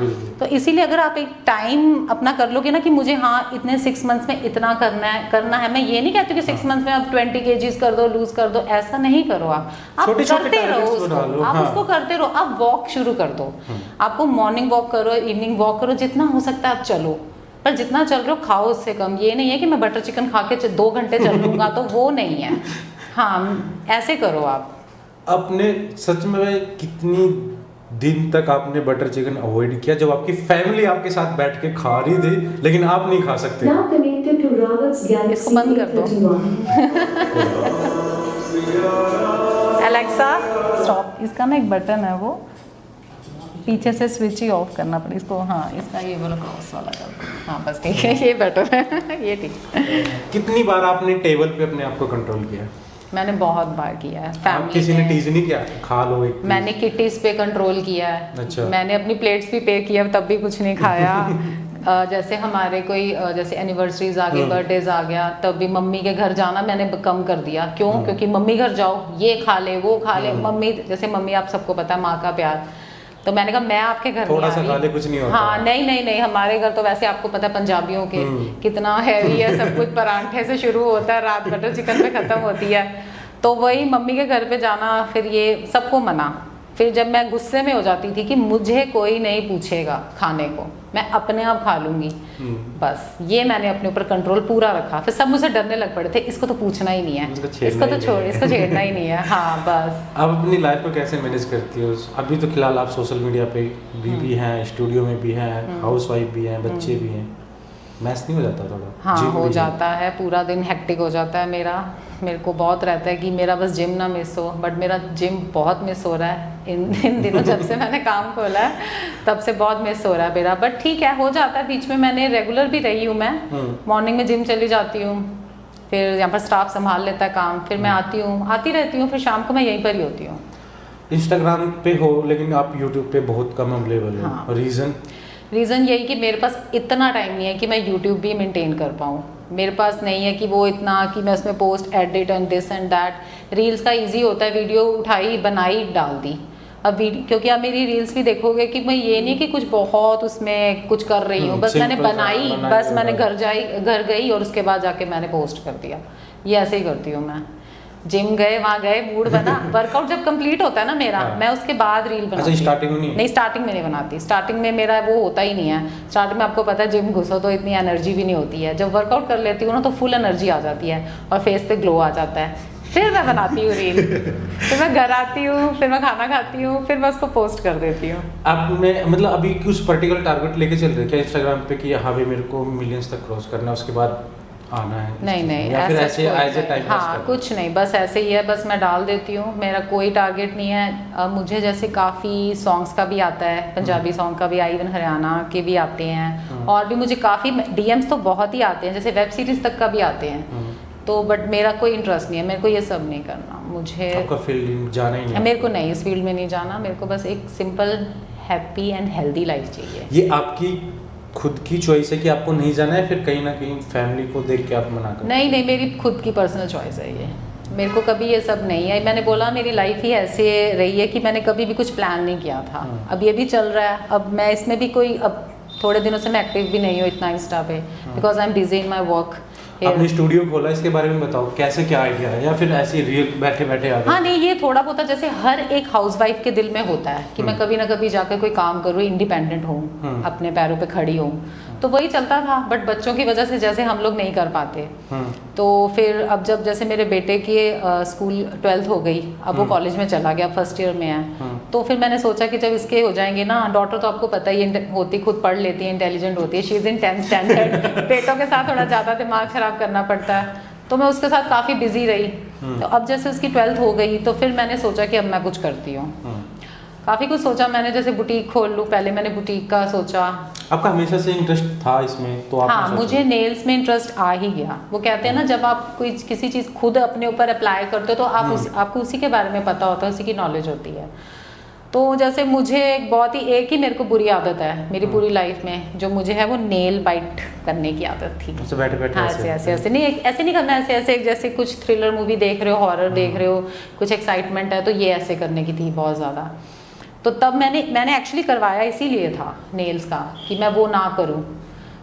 तो इसीलिए अगर आप एक टाइम अपना कर लोगे ना कि मुझे हाँ इतने 6 मंथ्स में इतना करना है। मैं ये नहीं कहती कि 6 मंथ्स में आप 20 kgs कर दो, लूज कर दो, ऐसा नहीं करो। आप करते रहो उसको, आप उसको करते रहो। आप वॉक शुरू कर दो, आपको मॉर्निंग वॉक करो, इवनिंग वॉक करो, जितना हो सकता है आप चलो, पर जितना चल रहे हो खाओ उससे कम। ये नहीं है कि मैं बटर चिकन खा के 2 घंटे चल लूँगा, तो वो नहीं है। हाँ ऐसे करो आप। आपने सच में कितनी दिन तक आपने बटर चिकन अवॉइड किया जब आपकी फैमिली आपके साथ बैठ के खा रही थी लेकिन आप नहीं खा सकते? इसको बंद कर दो। Alexa stop. इसका ना एक बटन है, वो पीछे से स्विच ही ऑफ करना पड़े इसको। हाँ इसका ये वाला क्रॉस वाला कर दो। हाँ बस ठीक है, ये बेटर है। ये ठीक। कितनी बार आपने टेबल पे अपने आप को कंट्रोल किया? मैंने बहुत बार किया है। फैमिली किसी ने टीज नहीं किया खा लो एक? मैंने किटीज पे कंट्रोल किया है। अच्छा। मैंने अपनी प्लेट्स भी पे किया, तब भी कुछ नहीं खाया। जैसे हमारे कोई जैसे एनिवर्सरीज आ गई, बर्थडेज आ गया, तब भी मम्मी के घर जाना मैंने कम कर दिया। क्यों? क्योंकि मम्मी घर जाओ, ये खा ले वो खा ले, मम्मी जैसे मम्मी आप सबको पता है माँ का प्यार, तो मैंने कहा मैं आपके घर थोड़ा सा खा ले कुछ नहीं होता। हाँ नहीं हमारे घर तो वैसे आपको पता है पंजाबियों के कितना हैवी है सब कुछ। परांठे से शुरू होता है, रात बटर चिकन पे खत्म होती है। तो वही मम्मी के घर पे जाना, फिर ये सबको मना। फिर जब मैं गुस्से में हो जाती थी कि मुझे कोई नहीं पूछेगा खाने को, मैं अपने आप खा लूंगी, बस ये मैंने अपने ऊपर कंट्रोल पूरा रखा। फिर सब मुझे डरने लग पड़े थे, इसको तो पूछना ही नहीं है, इसको तो छोड़, इसको छेड़ना ही नहीं है। हाँ बस। आप अपनी लाइफ को कैसे मैनेज करती हो? अभी तो फिलहाल आप सोशल मीडिया पे भी हैं, स्टूडियो में भी हैं, हाउस वाइफ भी हैं, बच्चे भी हैं, मैच नहीं हो जाता थोड़ा? हाँ हो जाता है, पूरा दिन हेक्टिक हो जाता है मेरा। मेरे को बहुत रहता है कि मेरा बस जिम ना मिस हो, बट मेरा जिम बहुत मिस हो रहा है इन दिनों। जब से मैंने काम खोला है तब से बहुत मिस हो रहा है मेरा, बट ठीक है हो जाता है। बीच में मैंने रेगुलर भी रही हूँ, मैं मॉर्निंग में जिम चली जाती हूँ, फिर यहाँ पर स्टाफ संभाल लेता है काम, फिर मैं आती रहती हूँ, फिर शाम को मैं यहीं पर ही होती हूँ। इंस्टाग्राम पे हो लेकिन आप यूट्यूब पे बहुत कम अवेलेबल हो। हाँ। रीज़न यही कि मेरे पास इतना टाइम नहीं है कि मैं यूट्यूब भी मेंटेन कर पाऊँ। मेरे पास नहीं है कि वो इतना कि मैं उसमें post edit and this and that. Reels का इजी होता है, वीडियो उठाई बनाई डाल दी। अब क्योंकि आप मेरी रील्स भी देखोगे कि मैं ये नहीं कि कुछ बहुत उसमें कुछ कर रही हूँ, बस मैंने बनाई, बस मैंने घर गई और उसके बाद जाके मैंने पोस्ट कर दिया। ये ऐसे ही करती हूँ मैं। जिम गए, वहाँ गए, मूड बना, वर्कआउट जब कंप्लीट होता है ना मेरा, मैं उसके बाद रील बनाती हूँ। स्टार्टिंग में नहीं स्टार्टिंग में नहीं बनाती। स्टार्टिंग में मेरा वो होता ही नहीं है। स्टार्टिंग में आपको पता है जिम घुसो तो इतनी एनर्जी भी नहीं होती है। जब वर्कआउट कर लेती हूँ ना तो फुल एनर्जी आ जाती है और फेस पे ग्लो आ जाता है। फिर मैं बनाती हूँ रील, फिर मैं घर आती हूँ, फिर मैं खाना खाती हूँ, फिर मैं उसको पोस्ट कर देती हूँ। आपने मतलब अभी कुछ पर्टिकुलर टारगेट लेके चल रहे हैं क्या इंस्टाग्राम पे कि हाँ भाई मेरे को मिलियंस तक क्रॉस करना है, उसके बाद आना है? नहीं या फिर ऐसे एज ए टाइम पास? हाँ कुछ नहीं, बस ऐसे ही है, बस मैं डाल देती हूँ, मेरा कोई टारगेट नहीं है। मुझे जैसे काफ़ी सॉन्ग्स का भी आता है, पंजाबी सॉन्ग का भी, इवन हरियाणा के भी आते हैं, और भी मुझे काफ़ी डीएम्स तो बहुत ही आते हैं, जैसे वेब सीरीज़ तक का भी आते हैं। तो बट मेरा कोई इंटरेस्ट नहीं है, मेरे को ये सब नहीं करना। मुझे आपका फील्ड जाना ही नहीं? मेरे को नहीं, इस फील्ड में नहीं जाना। मेरे को बस एक simple happy and healthy life चाहिए। ये आपकी खुद की चॉइस है कि आपको नहीं जाना है, फिर कहीं ना कहीं फैमिली को देख के आप मना कर? नहीं मेरी खुद की पर्सनल चॉइस है ये। मेरे को कभी ये सब नहीं है। मैंने बोला मेरी लाइफ ही ऐसे रही है कि मैंने कभी भी कुछ प्लान नहीं किया था। अब ये भी चल रहा है, अब मैं इसमें भी कोई, अब थोड़े दिनों से मैं एक्टिव भी नहीं हूँ इतना इंस्टा पे, because I am busy in my work. आपने स्टूडियो खोला, इसके बारे में बताओ, कैसे क्या आइडिया है, या फिर ऐसे रियल बैठे बैठे आ गए? हाँ नहीं, ये थोड़ा बहुत जैसे हर एक हाउसवाइफ के दिल में होता है कि मैं कभी ना कभी जाकर कोई काम करूँ, इंडिपेंडेंट हूँ, अपने पैरों पे खड़ी हूँ। तो वही चलता था, बट बच्चों की वजह से जैसे हम लोग नहीं कर पाते। तो फिर अब जब जैसे मेरे बेटे की स्कूल 12th हो गई, अब वो कॉलेज में चला गया, फर्स्ट ईयर में है, तो फिर मैंने सोचा कि जब इसके हो जाएंगे ना, डॉटर तो आपको पता ही होती, खुद पढ़ लेती है, इंटेलिजेंट होती है, she is in 10th standard. बेटों के साथ थोड़ा ज़्यादा दिमाग खराब करना पड़ता है, तो मैं उसके साथ काफ़ी बिजी रही। तो अब जैसे उसकी 12th हो गई, तो फिर मैंने सोचा कि अब मैं कुछ करती हूँ। काफ़ी कुछ सोचा मैंने, जैसे बुटीक खोल लूँ, पहले मैंने बुटीक का सोचा। आपका हमेशा से इंटरेस्ट था इसमें, तो आपने हाँ, सोचा? मुझे नेल्स में इंटरेस्ट आ ही गया। वो कहते हैं ना, जब आप कोई किसी चीज़ खुद अपने ऊपर अप्लाई करते हो तो आपको उसी के बारे में पता होता है, उसी की नॉलेज होती है। तो जैसे मुझे एक ही मेरे को बुरी आदत है मेरी पूरी लाइफ में, जो मुझे है वो नेल बाइट करने की आदत थी। ऐसे बैठे बैठे हाँ, ऐसे नहीं करना, ऐसे जैसे कुछ थ्रिलर मूवी देख रहे हो, हॉरर देख रहे हो, कुछ एक्साइटमेंट है, तो ये ऐसे करने की थी बहुत ज़्यादा। तो तब मैंने एक्चुअली करवाया इसीलिए था नेल्स का, कि मैं वो ना करूँ।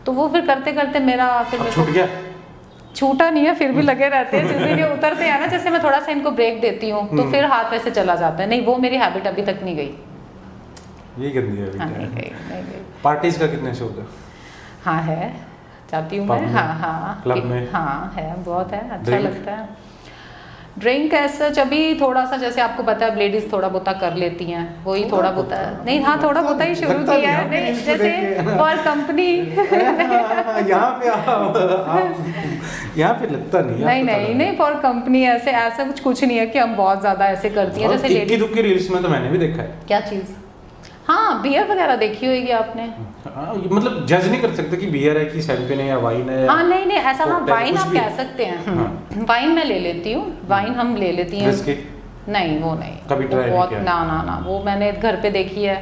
तो वो फिर करते करते मेरा फिर छूट गया? छूटा नहीं है, फिर भी लगे रहते हैं, जैसे ये उतरते हैं ना, जैसे मैं थोड़ा सा इनको ब्रेक देती हूँ तो फिर हाथ वैसे चला जाता है। नहीं, वो मेरी हैबिट अभी तक नहीं गई। ये गंदी है। हाँ, नहीं गई। पार्टीज का कितना शौक है? हाँ है, जाती हूँ मैं। हाँ, क्लब में? हाँ है, बहुत है, अच्छा लगता है। ड्रिंक ऐसा अभी थोड़ा सा, जैसे आपको पता है लेडीज थोड़ा बहुत कर लेती हैं, वही थोड़ा बहुत नहीं, हाँ थोड़ा बहुत ही शुरू किया है। नहीं, जैसे फॉर कंपनी यहाँ पे लगता नहीं। नहीं, फॉर कंपनी ऐसा कुछ नहीं है कि हम बहुत ज्यादा ऐसे करती हैं। जैसे इक्की दुक्की रील्स में तो मैंने भी देखा है। क्या चीज? हाँ, बियर वगैरह देखी होगी आपने। मतलब जज नहीं कर सकते कि बियर है कि शैंपेन है या वाइन है। हाँ नहीं ऐसा, हाँ वाइन आप कह सकते हैं। वाइन मैं ले लेती हूँ, वाइन हम ले लेती हैं। नहीं, वो नहीं कभी ट्राई नहीं किया? ना, वो मैंने घर पे देखी है,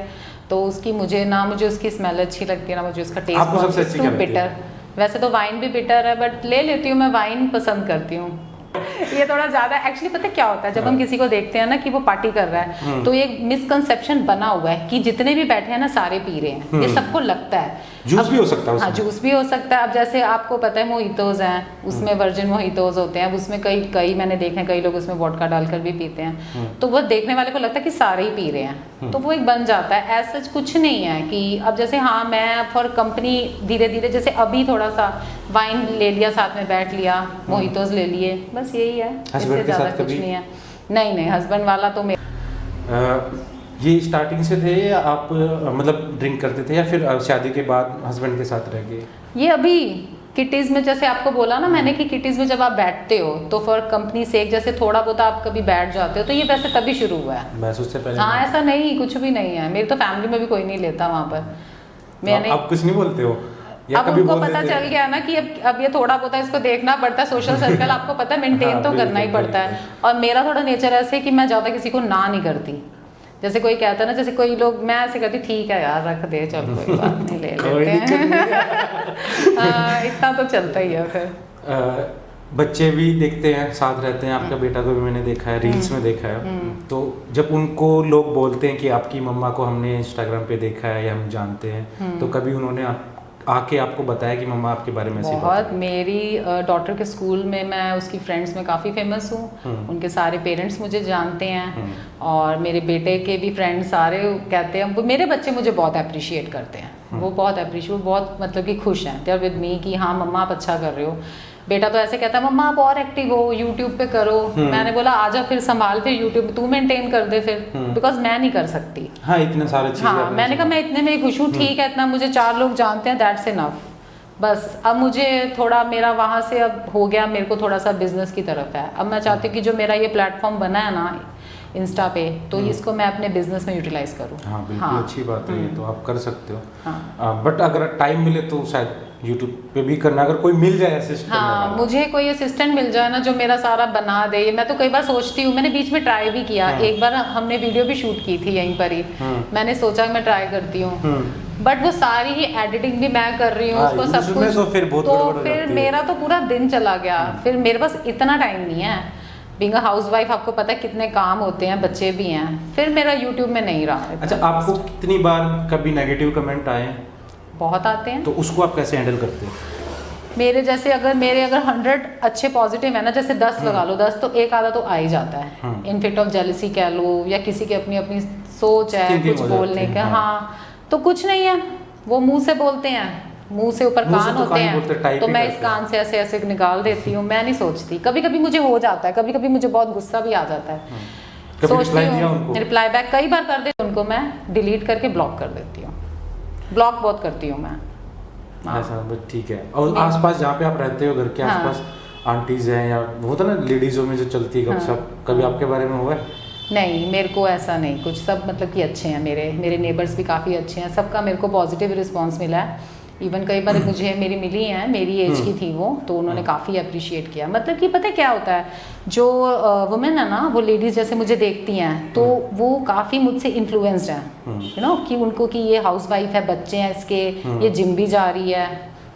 तो उसकी मुझे उसकी स्मेल अच्छी लगती है, ना मुझे उसका टेस्ट। आपको सबसे अच्छी क्या लगती है? बिटर। वैसे तो वाइन भी बिटर है, बट ले लेती हूँ, मैं वाइन पसंद करती हूँ। ये थोड़ा ज्यादा एक्चुअली पता है क्या होता है, जब हम किसी को देखते हैं ना कि वो पार्टी कर रहा है, तो ये मिसकंसेप्शन बना हुआ है कि जितने भी बैठे हैं ना सारे पी रहे हैं, ये सबको लगता है। जूस भी हो सकता है। हाँ, जूस भी हो सकता है। अब जैसे आपको पता है मोहितोज हैं, उसमें वर्जिन मोहितोज होते हैं, अब उसमें कई मैंने देखे हैं, कई लोग उसमें वोडका डालकर भी पीते हैं, तो वो देखने वाले को लगता है कि सारे ही पी रहे हैं, तो वो एक बन जाता है। ऐसा कुछ नहीं है कि अब जैसे, हाँ मैं फॉर कंपनी धीरे धीरे, जैसे अभी थोड़ा सा वाइन ले लिया, साथ में बैठ लिया, मोहितोज ले लिए, बस यही है, इससे ज़्यादा कुछ नहीं है। नहीं, हस्बैंड वाला तो ये स्टार्टिंग से थे या आप मतलब ड्रिंक करते थे, या फिर शादी के बाद हस्बैंड के साथ रह गए? ये अभी किटीज़ में, जैसे आपको बोला ना मैंने कि किटीज़ में जब आप बैठते हो तो फॉर कंपनी से जैसे थोड़ा बहुत आप कभी बैठ जाते हो, तो ये वैसे तभी शुरू हुआ है। बस उससे पहले? हाँ, ऐसा नहीं, कुछ भी नहीं है। मेरी तो फैमिली में भी कोई नहीं लेता वहाँ पर। मैंने आप कुछ नहीं बोलते हो? अब उनको पता चल गया ना कि अब ये थोड़ा बहुत इसको देखना पड़ता है, सोशल सर्कल आपको पता है मेंटेन तो करना ही पड़ता है। और मेरा थोड़ा नेचर ऐसे कि मैं ज़्यादा किसी को ना नहीं करती। जैसे कोई कहता है ना, जैसे कोई लोग, मैं ऐसे करती, ठीक है यार रख दे, चल कोई बात नहीं, ले लेते हैं। इतना तो चलता ही है। फिर बच्चे भी देखते हैं, साथ रहते हैं, आपका बेटा को भी मैंने देखा है, रील्स में देखा है, तो जब उनको लोग बोलते हैं कि आपकी मम्मा को हमने इंस्टाग्राम पे देखा है या हम जानते हैं, तो कभी उन्होंने आके आपको बताया कि मम्मा आपके बारे में ऐसी बात है? बहुत। मेरी डॉटर के स्कूल में मैं उसकी फ्रेंड्स में काफ़ी फेमस हूँ, उनके सारे पेरेंट्स मुझे जानते हैं, और मेरे बेटे के भी फ्रेंड्स सारे कहते हैं, मेरे बच्चे मुझे बहुत अप्रिशिएट करते हैं, वो बहुत मतलब कि खुश हैं, दे आर विद मी कि हाँ मम्मा आप अच्छा कर रहे हो। बेटा तो ऐसे कहता है मम्मा आप और एक्टिव हो, यूट्यूब पे करो। मैंने बोला आजा फिर संभाल, फिर यूट्यूब तू मेंटेन कर दे फिर, बिकॉज मैं नहीं कर सकती। हाँ, इतने सारे चीज़ें। हाँ, मैंने कहा मैं इतने में ही खुश हूँ, ठीक है, इतना मुझे 4 लोग जानते हैं, दैट्स इनफ। बस अब मुझे थोड़ा मेरा वहाँ से अब हो गया, मेरे को थोड़ा सा बिजनेस की तरफ है। अब मैं चाहती हूँ कि जो मेरा ये प्लेटफॉर्म बना है ना इंस्टा पे, तो इसको मैं अपने बिजनेस में यूटिलाइज करूँ। हाँ बिल्कुल, अच्छी बात है, ये तो आप कर सकते हो। बट अगर टाइम मिले तो शायद यूट्यूब पे भी करना, अगर कोई मिल जाए असिस्टेंट। हाँ, मुझे कोई असिस्टेंट मिल जाए ना जो मेरा सारा बना दे। मैं तो कई बार सोचती हूँ, मैंने बीच में ट्राई भी किया, एक बार हमने वीडियो भी शूट की थी यहीं पर ही, मैंने सोचा मैं ट्राई करती हूँ, बट वो सारी ही एडिटिंग भी मैं कर रही हूँ, उसको सब कुछ, तो फिर मेरा तो पूरा दिन चला गया। फिर मेरे पास इतना टाइम नहीं है, बीइंग अ हाउसवाइफ आपको पता है कितने काम होते हैं, बच्चे भी हैं, फिर मेरा यूट्यूब में नहीं रहा। अच्छा, आपको कितनी बार कभी नेगेटिव कमेंट आए? बहुत आते हैं। तो उसको आप कैसे हैंडल करते हैं? मेरे जैसे अगर 100 अच्छे पॉजिटिव है ना, जैसे 10 लगा लो, 10 तो एक आधा तो आ ही जाता है। इनफिट ऑफ जेलसी कह लो, या किसी की अपनी अपनी सोच है Thinking कुछ हो बोलने जाती है, का। हाँ। हाँ, तो कुछ नहीं है, वो मुंह से बोलते हैं, मुंह से ऊपर मुंह से कान तो होते कान बोलते हैं, हैं, टाइप तो ही मैं करते इस हैं। कान से ऐसे ऐसे निकाल देती हूँ। मैं नहीं सोचती, कभी कभी मुझे हो जाता है, कभी कभी मुझे बहुत गुस्सा भी आ जाता है, कभी रिप्लाई दिया उनको? रिप्लाई बैक कई बार कर देती हूँ उनको, मैं डिलीट करके ब्लॉक कर देती हूँ। ब्लॉक बहुत करती हूँ मैं। हाँ। ऐसा बस ठीक है। और मैं- आसपास जहाँ पे आप रहते हो, घर के हाँ। आसपास आंटीज हैं, या वो होता है ना लेडीजों में जो चलती है गपशप, हाँ। कभी आपके बारे में हुआ है? नहीं, मेरे को ऐसा नहीं कुछ, सब मतलब कि अच्छे हैं, मेरे नेबर्स भी काफ़ी अच्छे हैं, सबका मेरे को पॉजिटिव रिस्पांस मिला है। इवन कई बार मुझे मेरी मिली हैं, मेरी एज की थी वो, तो उन्होंने काफ़ी अप्रिशिएट किया। मतलब कि पता है क्या होता है, जो वुमेन है ना, वो लेडीज़ जैसे मुझे देखती हैं तो वो काफ़ी मुझसे इन्फ्लुएंस्ड हैं, यू नो, कि उनको कि ये हाउस वाइफ है, बच्चे हैं इसके, ये जिम भी जा रही है,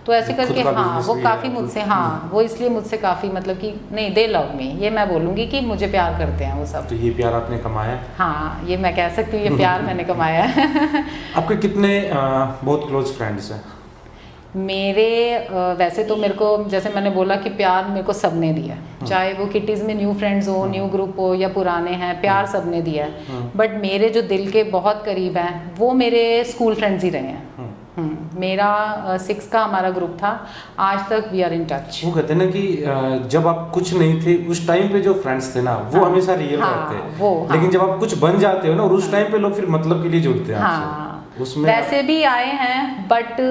तो ऐसे खुद करके का हाँ business वो भी काफ़ी है, मुझसे, हाँ वो इसलिए मुझसे काफ़ी मतलब कि नहीं, दे लव मी, ये मैं बोलूँगी कि मुझे प्यार करते हैं वो सब। तो ये प्यार आपने कमाया है? हाँ, ये मैं कह सकती हूँ, ये प्यार मैंने कमाया है। आपके कितने बहुत क्लोज फ्रेंड्स हैं? मेरे वैसे तो मेरे को, जैसे मैंने बोला कि प्यार मेरे को सबने दिया है, चाहे वो किटीज़ में न्यू फ्रेंड्स हो, न्यू ग्रुप हो, या पुराने हैं, प्यार सबने दिया है। बट मेरे जो दिल के बहुत करीब हैं वो मेरे स्कूल फ्रेंड्स ही रहे हैं। मेरा 6 का हमारा ग्रुप था, आज तक वी आर इन टच। वो कहते हैं ना कि जब आप कुछ नहीं थे उस टाइम पे जो फ्रेंड्स थे ना, वो हमेशा रियल हाँ, रहते हैं। वो, हाँ। लेकिन जब आप कुछ बन जाते हो ना, और उस टाइम पे लोग फिर मतलब के लिए जुड़ते हैं हाँ, आपसे। उसमें वैसे भी आए हैं, बट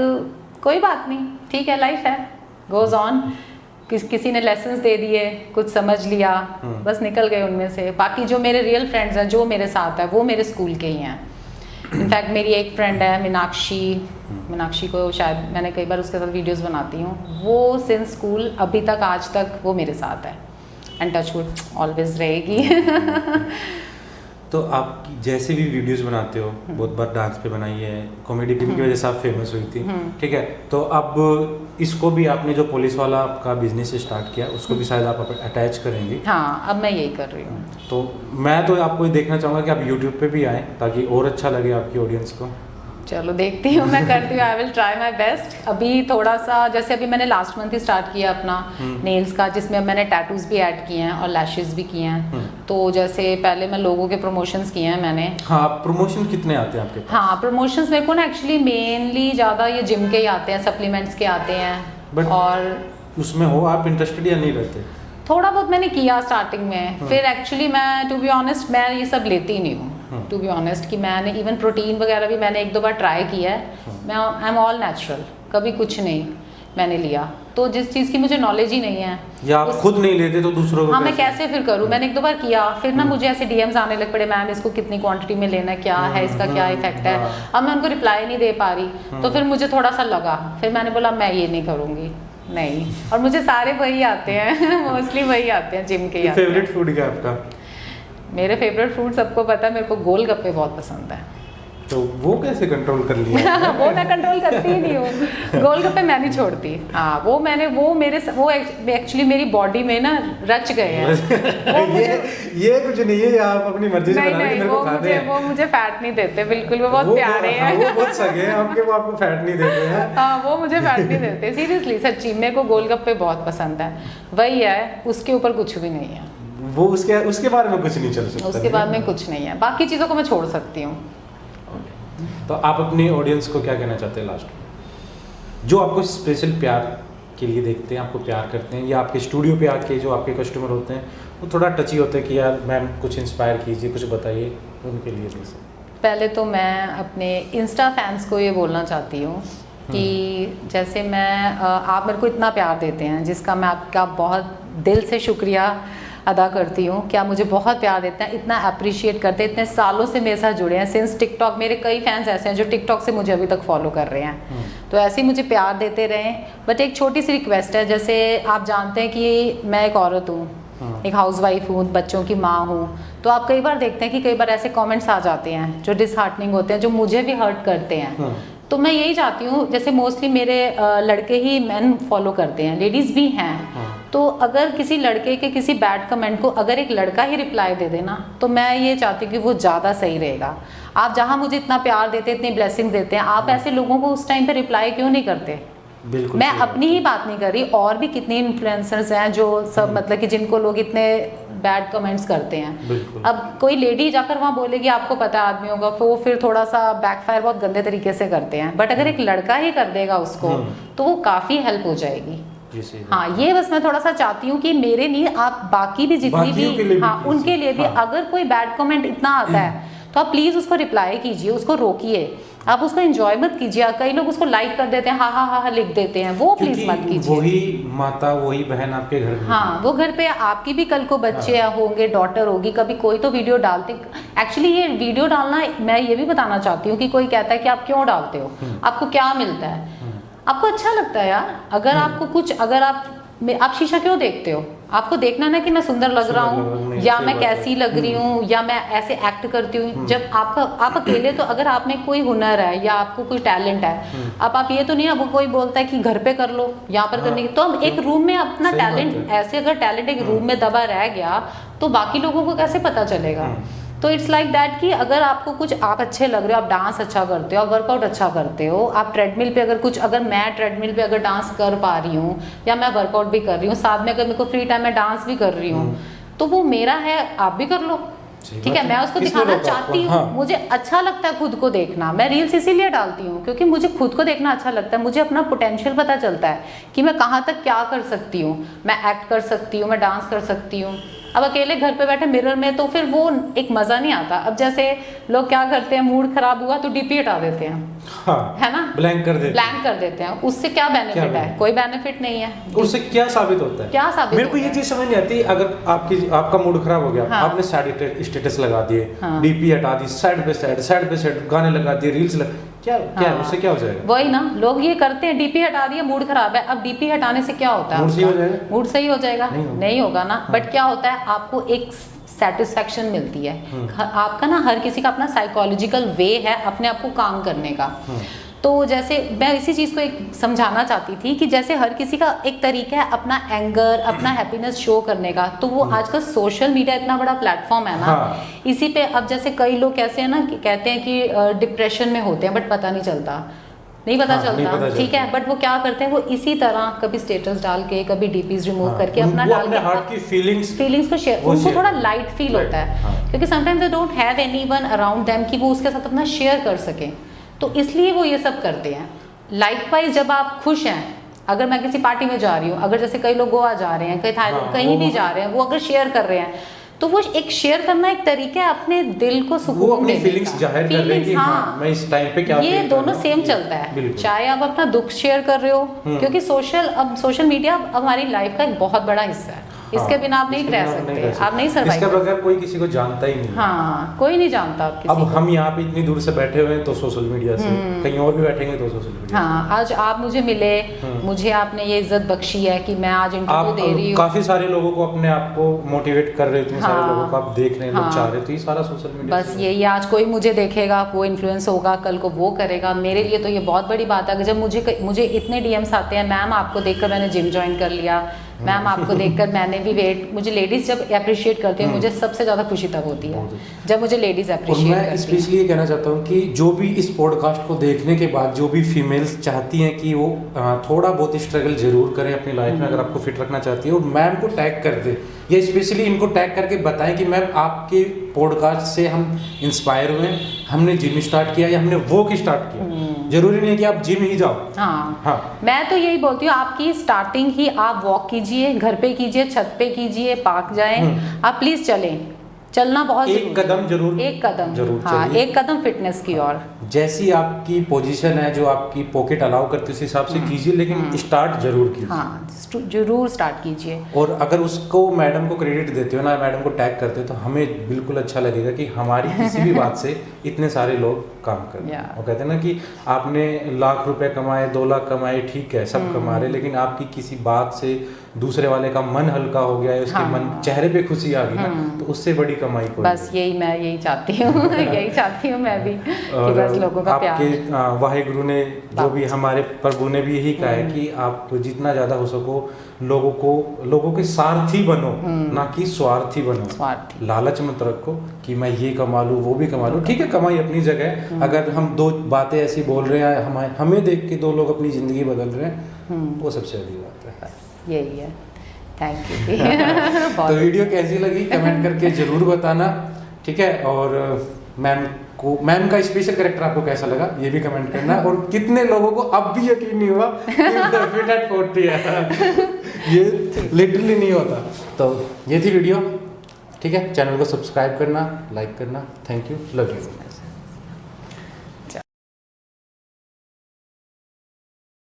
कोई बात नहीं, ठीक है, लाइफ है, गोज ऑन। किसी ने लेसन्स दे दिए, कुछ समझ लिया, बस निकल गए उनमें से। बाकी जो मेरे रियल फ्रेंड्स हैं, जो मेरे साथ है, वो मेरे स्कूल के ही हैं। इनफैक्ट मेरी एक फ्रेंड है मीनाक्षी को शायद मैंने कई बार उसके साथ वीडियोस बनाती हूँ, वो सिंस स्कूल अभी तक, आज तक वो मेरे साथ है, एंड टचवुड ऑलवेज रहेगी। तो आप जैसे भी वीडियोस बनाते हो, बहुत बार डांस पे बनाई है, कॉमेडी टीम की वजह से आप फेमस हुई थी, ठीक है, तो अब इसको भी आपने जो पुलिस वाला आपका बिजनेस स्टार्ट किया, उसको भी शायद आप अटैच करेंगे। हाँ, अब मैं यही कर रही हूँ। तो मैं तो आपको ये देखना चाहूँगा कि आप यूट्यूब पे भी आएँ, ताकि और अच्छा लगे आपकी ऑडियंस को। चलो देखती हूँ, मैं करती हूँ, I will try my best. अभी थोड़ा सा, जैसे अभी मैंने लास्ट मंथ ही स्टार्ट किया अपना नेल्स का, जिसमें मैंने टैटूज भी ऐड किए हैं और लैशेस भी किए हैं। तो जैसे पहले मैं लोगों के प्रमोशंस किए हैं मैंने। हाँ, प्रमोशन कितने आते हैं आपके पास? हाँ, प्रमोशंस मेरे को ना एक्चुअली मेनली ज़्यादा ये जिम के ही आते हैं, सप्लीमेंट्स के आते हैं। But और उसमें हो आप इंटरेस्टेड या नहीं रहते? थोड़ा बहुत मैंने किया स्टार्टिंग में, फिर एक्चुअली मैं, टू बी ऑनेस्ट, मैं ये सब लेती ही नहीं हूँ। टू बी ऑनेस्ट, कि मैंने इवन प्रोटीन वगैरह भी मैंने 1-2 बार ट्राई किया है। मैं, आई एम ऑल नेचुरल, कभी कुछ नहीं मैंने लिया। तो जिस चीज़ की मुझे नॉलेज ही नहीं है, या आप खुद नहीं लेते तो दूसरों को हाँ, मैं कैसे फिर करूँ? मैंने 1-2 बार किया, फिर ना मुझे ऐसे डीएम्स आने लग पड़े, मैम इसको कितनी क्वांटिटी में लेना है, क्या है इसका, क्या इफेक्ट है। अब मैं उनको रिप्लाई नहीं दे पा रही, तो फिर मुझे थोड़ा सा लगा, फिर मैंने बोला मैं ये नहीं करूँगी, नहीं। और मुझे सारे वही आते हैं, मोस्टली वही आते हैं, जिम के ही आते हैं। फेवरेट फूड क्या है आपका? मेरे फेवरेट फूड सबको पता है, मेरे को गोलगप्पे बहुत पसंद है। तो वो कैसे कंट्रोल कर लिया? वो मैं कंट्रोल करती ही नहीं हूँ, गोलगप्पे मैं नहीं छोड़ती। हाँ, वो एक्चुअली मेरी बॉडी में ना रच गए हैं। ये कुछ नहीं है, आप अपनी मर्जी से बना के मेरे को खाते हैं। वो मुझे फैट नहीं देते बिल्कुल, वो बहुत प्यारे हैं। वो बहुत सगे हैं आपके, वो आपको फैट नहीं देते हैं। हाँ, वो मुझे फैट नहीं देते, सीरियसली, सच्ची, मेरे को गोलगप्पे बहुत पसंद है। वही है, उसके ऊपर कुछ भी नहीं है। वो उसके बारे में कुछ नहीं चल सकता। उसके बाद में कुछ नहीं है, बाकी चीज़ों को मैं छोड़ सकती हूँ। तो आप अपनी ऑडियंस को क्या कहना चाहते हैं लास्ट में, जो आपको स्पेशल प्यार के लिए देखते हैं, आपको प्यार करते हैं, या आपके स्टूडियो पे आके जो आपके कस्टमर होते हैं वो थोड़ा टची होते हैं कि यार मैम कुछ इंस्पायर कीजिए, कुछ बताइए, उनके लिए जैसे? पहले तो मैं अपने इंस्टा फैंस को ये बोलना चाहती हूँ कि जैसे आप मेरे को इतना प्यार देते हैं, जिसका मैं आपका बहुत दिल से शुक्रिया अदा करती हूँ। क्या मुझे बहुत प्यार देते हैं, इतना अप्रिशिएट करते हैं, इतने सालों से मेरे साथ जुड़े हैं, सिंस टिकटॉक। मेरे कई फैंस ऐसे हैं जो टिकटॉक से मुझे अभी तक फॉलो कर रहे हैं, तो ऐसे ही मुझे प्यार देते रहें। बट एक छोटी सी रिक्वेस्ट है, जैसे आप जानते हैं कि मैं एक औरत हूँ, एक हाउसवाइफ हूँ, बच्चों की माँ हूँ, तो आप कई बार देखते हैं कि कई बार ऐसे कमेंट्स आ जाते हैं जो डिसहार्टनिंग होते हैं, जो मुझे भी हर्ट करते हैं। तो मैं यही चाहती हूँ, जैसे मोस्टली मेरे लड़के ही मैन फॉलो करते हैं, लेडीज़ भी हैं, तो अगर किसी लड़के के किसी बैड कमेंट को अगर एक लड़का ही रिप्लाई दे देना, तो मैं ये चाहती हूँ कि वो ज़्यादा सही रहेगा। आप जहाँ मुझे इतना प्यार देते, इतनी ब्लेसिंग देते हैं, आप ऐसे लोगों को उस टाइम पे रिप्लाई क्यों नहीं करते? बिल्कुल मैं सही अपनी ही बात नहीं कर रही, और भी कितने इन्फ्लुएंसर्स हैं जो सब मतलब कि जिनको लोग इतने बैड कमेंट्स करते हैं। बिल्कुल। अब कोई लेडी जाकर वहाँ बोलेगी आपको पता है आदमियों का, वो फिर थोड़ा सा बैकफायर बहुत गंदे तरीके से करते हैं, बट अगर एक लड़का ही कर देगा उसको तो वो काफ़ी हेल्प हो जाएगी। हाँ, ये बस मैं थोड़ा सा चाहती हूँ कि मेरे लिए आप बाकी भी जितनी भी, हाँ उनके लिए भी, अगर कोई बैड कमेंट इतना आता है तो आप प्लीज़ उसको रिप्लाई कीजिए, उसको रोकिए, आप उसको एंजॉय मत कीजिए। कई लोग उसको लाइक कर देते हैं, हाँ लिख देते हैं, वो प्लीज मत कीजिए। वही माता वही बहन आपके घर में, हाँ वो घर पे आपकी भी कल को बच्चे होंगे, डॉटर होगी, कभी कोई तो वीडियो डालते। एक्चुअली ये वीडियो डालना, मैं ये भी बताना चाहती हूँ कि कोई कहता है कि आप क्यों डालते हो, आपको क्या मिलता है, आपको अच्छा लगता है यार। अगर आपको कुछ, अगर आप शीशा क्यों देखते हो, आपको देखना ना कि मैं सुंदर लग रहा हूँ या मैं कैसी लग रही हूँ या मैं ऐसे एक्ट करती हूँ। जब आप अकेले, तो अगर आप में कोई हुनर है या आपको कोई टैलेंट है, अब आप ये तो नहीं, अब कोई बोलता है कि घर पे कर लो, यहाँ पर करने की, तो हम एक रूम में अपना टैलेंट, ऐसे अगर टैलेंट एक रूम में दबा रह गया तो बाकी लोगों को कैसे पता चलेगा। तो इट्स लाइक दैट कि अगर आपको कुछ, आप अच्छे लग रहे हो, आप डांस अच्छा करते हो, आप वर्कआउट अच्छा करते हो, आप ट्रेडमिल पे अगर कुछ, अगर मैं ट्रेडमिल पे अगर डांस कर पा रही हूँ या मैं वर्कआउट भी कर रही हूँ, साथ में अगर मेरे को फ्री टाइम में डांस भी कर रही हूँ, तो वो मेरा है, आप भी कर लो, ठीक है। मैं उसको दिखाना चाहती हूँ, मुझे अच्छा लगता है खुद को देखना। मैं रील्स इसीलिए डालती हूँ क्योंकि मुझे खुद को देखना अच्छा लगता है, मुझे अपना पोटेंशियल पता चलता है कि मैं कहाँ तक क्या कर सकती हूँ, मैं एक्ट कर सकती हूँ, मैं डांस कर सकती हूँ। अब अकेले घर पे बैठे मिरर में तो फिर वो एक मजा नहीं आता। अब जैसे लोग क्या करते हैं, मूड खराब हुआ तो डीपी हटा देते हैं, है ना, ब्लैंक कर देते हैं। उससे क्या बेनिफिट है? कोई बेनिफिट नहीं है। उससे क्या साबित होता है? क्या साबित? मेरे को ये चीज समझ नहीं आती। अगर आपका मूड खराब हो गया, आपने साइड स्टेटस लगा दिए, डीपी हटा दी, साइड पे साइड गाने लगा दिए, रील्स क्या उससे क्या हो जाएगा? वही ना, लोग ये करते हैं, डीपी हटा दिया, मूड खराब है, अब डीपी हटाने से क्या होता है? मूड सही हो जाएगा? नहीं होगा ना। बट क्या होता है, आपको एक सेटिस्फैक्शन मिलती है। आपका ना, हर किसी का अपना साइकोलॉजिकल वे है अपने आप को काम करने का। तो जैसे मैं इसी चीज़ को एक समझाना चाहती थी कि जैसे हर किसी का एक तरीका है अपना एंगर, अपना हैप्पीनेस शो करने का। तो वो आजकल सोशल मीडिया इतना बड़ा प्लेटफॉर्म है ना, इसी पे अब जैसे कई लोग कैसे है ना, कहते हैं कि डिप्रेशन में होते हैं बट पता नहीं चलता, नहीं पता चलता, ठीक है। बट वो क्या करते हैं, वो इसी तरह कभी स्टेटस डाल के, कभी डीपीज रिमूव करके अपना डाल के हार्ट की फीलिंग्स को शेयर, उनको थोड़ा लाइट फील होता है क्योंकि sometimes they don't have anyone around them कि वो उसके साथ अपना शेयर कर सकें, तो इसलिए वो ये सब करते हैं। लाइकवाइज जब आप खुश हैं, अगर मैं किसी पार्टी में जा रही हूँ, अगर जैसे कई लोग गोवा जा रहे हैं, कहीं थाईलैंड, कहीं भी जा रहे हैं, वो अगर शेयर कर रहे हैं तो वो एक शेयर करना एक तरीका है अपने दिल को सुकून, वो अपनी फीलिंग्स जाहिर कर रहे हैं कि हाँ मैं इस टाइम पे क्या, ये दोनों सेम चलता है। चाहे आप अपना दुख शेयर कर रहे हो, क्योंकि सोशल मीडिया अब हमारी लाइफ का एक बहुत बड़ा हिस्सा है। इसके बिना आप नहीं रह सकते, आप नहीं सर्वाइव। इसके बगैर कोई किसी को जानता ही नहीं। हाँ, कोई नहीं जानता आप किसी को। अब हम यहाँ पे इतनी दूर से बैठे हुए हैं तो सोशल मीडिया से, कहीं और भी बैठेंगे तो सोशल मीडिया। हाँ, आज आप मुझे मिले, मुझे आपने ये इज्जत बख्शी है कि मैं आज इंटरव्यू दे रही हूँ। काफी सारे लोगों को अपने आप को मोटिवेट कर रहे हो, इतने सारे लोगों को आप देख रहे हैं, लोग चाह रहे, तो ये सारा सोशल मीडिया। बस यही, आज कोई मुझे देखेगा, वो इन्फ्लुएंस होगा, कल को वो करेगा। मेरे लिए तो ये बहुत बड़ी बात है। जब मुझे इतने डीएम्स आते हैं, मैम आपको देखकर मैंने जिम ज्वाइन कर लिया, मैम आपको देखकर मैंने भी वेट, मुझे लेडीज जब अप्रिशिएट करती हैं, मुझे सबसे ज़्यादा खुशी तब होती है जब मुझे लेडीज अप्रिशिएट करती हैं। मैं स्पेशली ये कहना चाहता हूँ कि जो भी इस पॉडकास्ट को देखने के बाद जो भी फीमेल्स चाहती हैं कि वो थोड़ा बहुत स्ट्रगल जरूर करें अपनी लाइफ में, अगर आपको फिट रखना चाहती है, और मैम को टैग कर दे, या स्पेशली इनको टैग करके बताएं कि मैम आपके पॉडकास्ट से हम इंस्पायर हुए, हमने जिम स्टार्ट किया या हमने वॉक स्टार्ट किया। जरूरी नहीं है कि आप जिम ही जाओ। हाँ, मैं तो यही बोलती हूँ, आपकी स्टार्टिंग ही आप वॉक कीजिए, घर पे कीजिए, छत पे कीजिए, पार्क जाएं, आप प्लीज चलें। चलना बहुत एक कदम जरूर हाँ, एक कदम फिटनेस की ओर। जैसी आपकी पोजीशन है, जो आपकी पॉकेट अलाउ करती है, उस हिसाब से कीजिए, लेकिन स्टार्ट जरूर कीजिए। हाँ, जरूर स्टार्ट कीजिए। और अगर उसको मैडम को क्रेडिट देते हो ना, मैडम को टैग करते हो, तो हमें बिल्कुल अच्छा लगेगा कि हमारी किसी भी बात से इतने सारे लोग काम कर रहे हैं। वो कहते हैं ना कि आपने लाख रुपए कमाए, 2 लाख कमाए, ठीक है, सब कमा रहे, लेकिन आपकी किसी बात से दूसरे वाले का मन हल्का हो गया है, उसके हाँ। मन चेहरे पे खुशी आ गई ना, तो उससे बड़ी कमाई कोई बस यही चाहती हूँ यही चाहती हूँ मैं भी कि बस लोगों का प्यार। आपके वाहिगुरु ने जो भी हमारे प्रभु ने भी यही कहा है कि आप जितना ज़्यादा हो सको लोगों के सारथी बनो, ना कि स्वार्थी बनो। स्वार्थी लालच मत रखो कि मैं ये कमा लूँ वो भी कमा लूँ। ठीक है, कमाई अपनी जगह है। अगर हम दो बातें ऐसी बोल रहे हैं, हमें देख के दो लोग अपनी ज़िंदगी बदल रहे हैं, वो सबसे बड़ी बात है। यही है। थैंक यू तो वीडियो कैसी लगी कमेंट करके ज़रूर बताना, ठीक है। और मैम का स्पेशल कैरेक्टर आपको कैसा लगा ये भी कमेंट करना, और कितने लोगों को अब भी यकीन नहीं हुआ कि फिट एट 40 है। ये लिटरली नहीं होता। तो ये थी वीडियो, ठीक है। चैनल को सब्सक्राइब करना, लाइक करना। Thank you, love you.